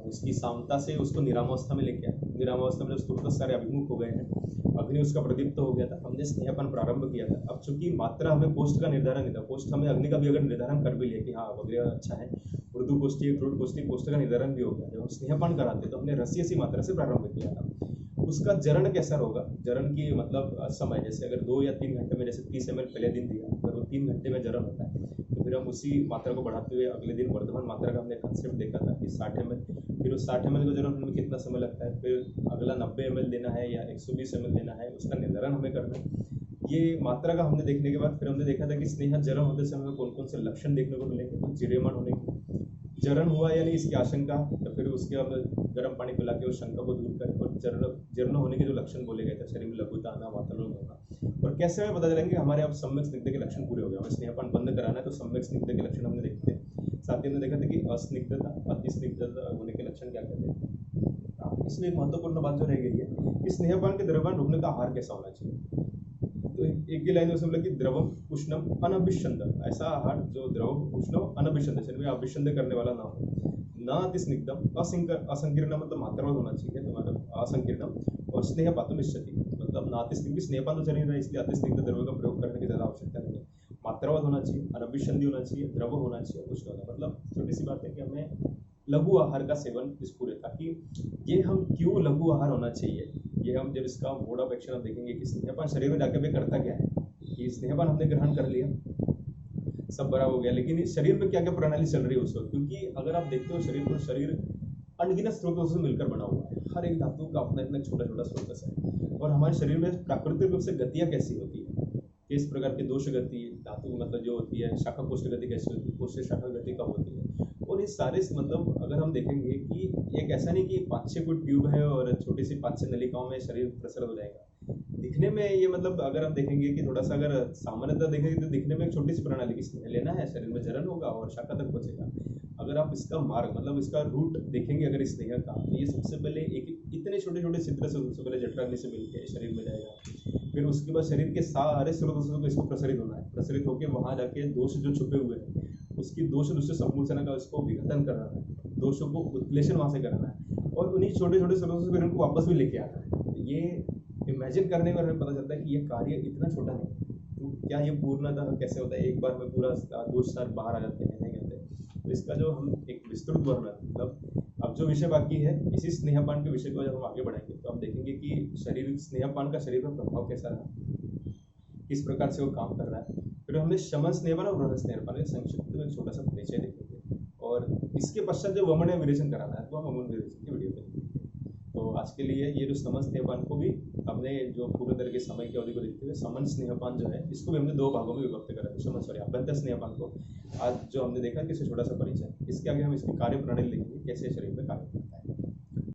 उसकी सामता से उसको निरामावस्था में लेके आए, निरामावस्था में जब सारे अभिमुख हो गए हैं, अग्नि उसका प्रदीप्त हो गया था, हमने स्नेहपान प्रारंभ किया था। अब चूंकि मात्रा हमें कोष्ठ का निर्धारण नहीं था, कोष्ठ हमें अग्नि का भी अगर निर्धारण कर भी लिया कि हाँ वगैरह अच्छा है, मृदु कोष्ठी, क्रूड कोष्ठी, कोष्ठ का निर्धारण भी हो गया, जब हम स्नेहपान कराते तो हमने रसी सी मात्रा से प्रारंभ किया था। उसका जरण कैसा होगा, जरण की मतलब समय, जैसे अगर 2 या 3 घंटे में, जैसे 30 ml पहले दिन दिया, अगर वो 3 घंटे में जरण होता है तो फिर हम उसी मात्रा को बढ़ाते हुए अगले दिन वर्धमान मात्रा का हमने कंसेप्ट देखा था कि 60 ml, फिर उस 60 ml को जरण होने में कितना समय लगता है, फिर अगला 90 ml देना है या 120 ml देना है, उसका निर्धारण हमें करना है। ये मात्रा का हमने देखने के बाद फिर हमने देखा था कि स्नेह जरण होते समय कौन कौन से लक्षण देखने को मिलेंगे, तो जिरेमण होने की, जरण हुआ या नहीं इसकी आशंका, या फिर उसके अब गर्म पानी पिला के उस शंका को दूर करें, और जीर्ण होने के जो लक्षण बोले गए थे, शरीर में लघुता आना, वातावरण होना, और कैसे हमें पता चलेंगे हमारे अब सम्यक स्निग्ध के लक्षण पूरे हो गए, हमें स्नेहपान बंद कराना है तो सम्यक स्निग्ध के लक्षण हमने देखे थे। साथ ही हमने देखा था कि अस्निग्धता, अति स्निग्धता होने के लक्षण क्या कहते हैं। इसमें एक महत्वपूर्ण बात जो रह गई है कि स्नेहपान के द्रव्यपान रोकने का आहार कैसा होना चाहिए। तो एक ही लाइन में उसमें बोला कि द्रवम उष्णम अनभिषंद, ऐसा आहार जो द्रवम उष्णम अनभिषंद, शरीर में अभिषंद करने वाला ना हो, न अति स्निग्धम, असंकीर्ण मतलब मात्रावत होना चाहिए, तो मतलब असंकीर्णम, और स्नेहपातु निश्चित, मतलब ना अति स्निग्ध, स्नेहपान तो शरीर है इसलिए अति स्निग्ध द्रव्य का प्रयोग करने की ज़्यादा आवश्यकता नहीं है। मात्रावत होना चाहिए, अनभिषंदी होना चाहिए, द्रव होना चाहिए, उष्ण होना, मतलब छोटी सी बात है कि हमें लघु आहार का सेवन स्फूर है। ताकि ये हम क्यों लघु आहार होना चाहिए, ये हम जब इसका मोड ऑफ एक्शन हम देखेंगे कि स्नेहपान शरीर में जाके भी करता क्या है, कि स्नेहपान हमने ग्रहण कर लिया, सब बड़ा हो गया, लेकिन इस शरीर में क्या क्या प्रणाली चल रही है उस वक्त, क्योंकि अगर आप देखते हो शरीर अनगिनत स्रोतों से मिलकर बना हुआ है, हर एक धातु का अपना इतना छोटा छोटा स्रोत है, और हमारे शरीर में प्राकृतिक रूप से गतियाँ कैसी होती है, किस प्रकार की दोष गति, धातु मतलब जो होती है, शाखा कोष्ठ गति कैसी होती है, कोष्ठ शाखा गति कब होती है, और ये सारे मतलब अगर हम देखेंगे कि एक ऐसा नहीं कि 5-6 कोई ट्यूब है और छोटी सी 5-6 नलिकाओं में शरीर प्रसरित हो जाएगा। दिखने में ये मतलब अगर हम देखेंगे कि थोड़ा सा अगर सामान्यतः देखेंगे तो दिखने में एक छोटी सी प्रणाली की स्नेह लेना है, शरीर में जलन होगा और शाखा तक पहुंचेगा। अगर आप इसका मार्ग मतलब इसका रूट देखेंगे अगर इस स्नेह का, तो ये सबसे पहले एक इतने छोटे छोटे छिद्र से सबसे पहले जठराग्नि से मिलकर शरीर में जाएगा, फिर उसके बाद शरीर के सारे स्रोतों से इसको प्रसारित होना है, प्रसारित होकर वहाँ जाके दोष जो छुपे हुए हैं उसकी दोष दूसरे संपूर्ण का उसको विघटन करना है, दोषों को उत्क्लेशन वहाँ से कराना है, और उन्हीं छोटे छोटे स्रोतों से फिर उनको वापस भी लेके आना है। तो ये इमेजिन करने में हमें पता चलता है कि ये कार्य इतना छोटा नहीं, तो क्या ये पूर्णतः कैसे होता है, एक बार में पूरा दोष सार बाहर आ जाते हैं, नहीं आते। तो इसका जो हम एक विस्तृत वर्णन, मतलब अब जो विषय बाकी है इसी स्नेहपान के विषय को जब हम आगे बढ़ाएंगे तो हम देखेंगे कि शरीर स्नेहपान का शरीर पर प्रभाव कैसा रहा, किस प्रकार से वो काम कर रहा है। फिर हमने शमन स्नेहपान और वृहद स्नेहपान संक्षिप्त में एक छोटा सा परिचय देखेंगे, और इसके पश्चात जो वमन विरेचन कराना है तो हम वमन विरेचन की वीडियो देखेंगे। तो आज के लिए ये जो समन स्नेहपान को भी हमने जो पूरे तरह के समय की अवधि को देखते हुए समन स्नेहपान जो है इसको भी हमने 2 भागों में विभक्त करा है। समन सॉरी अभ्यंतर स्नेहपान को आज जो हमने देखा कि इससे छोटा सा परिचय, इसके आगे हम इसकी कार्य प्रणाली लिखेंगे कैसे शरीर में कार्य करता है।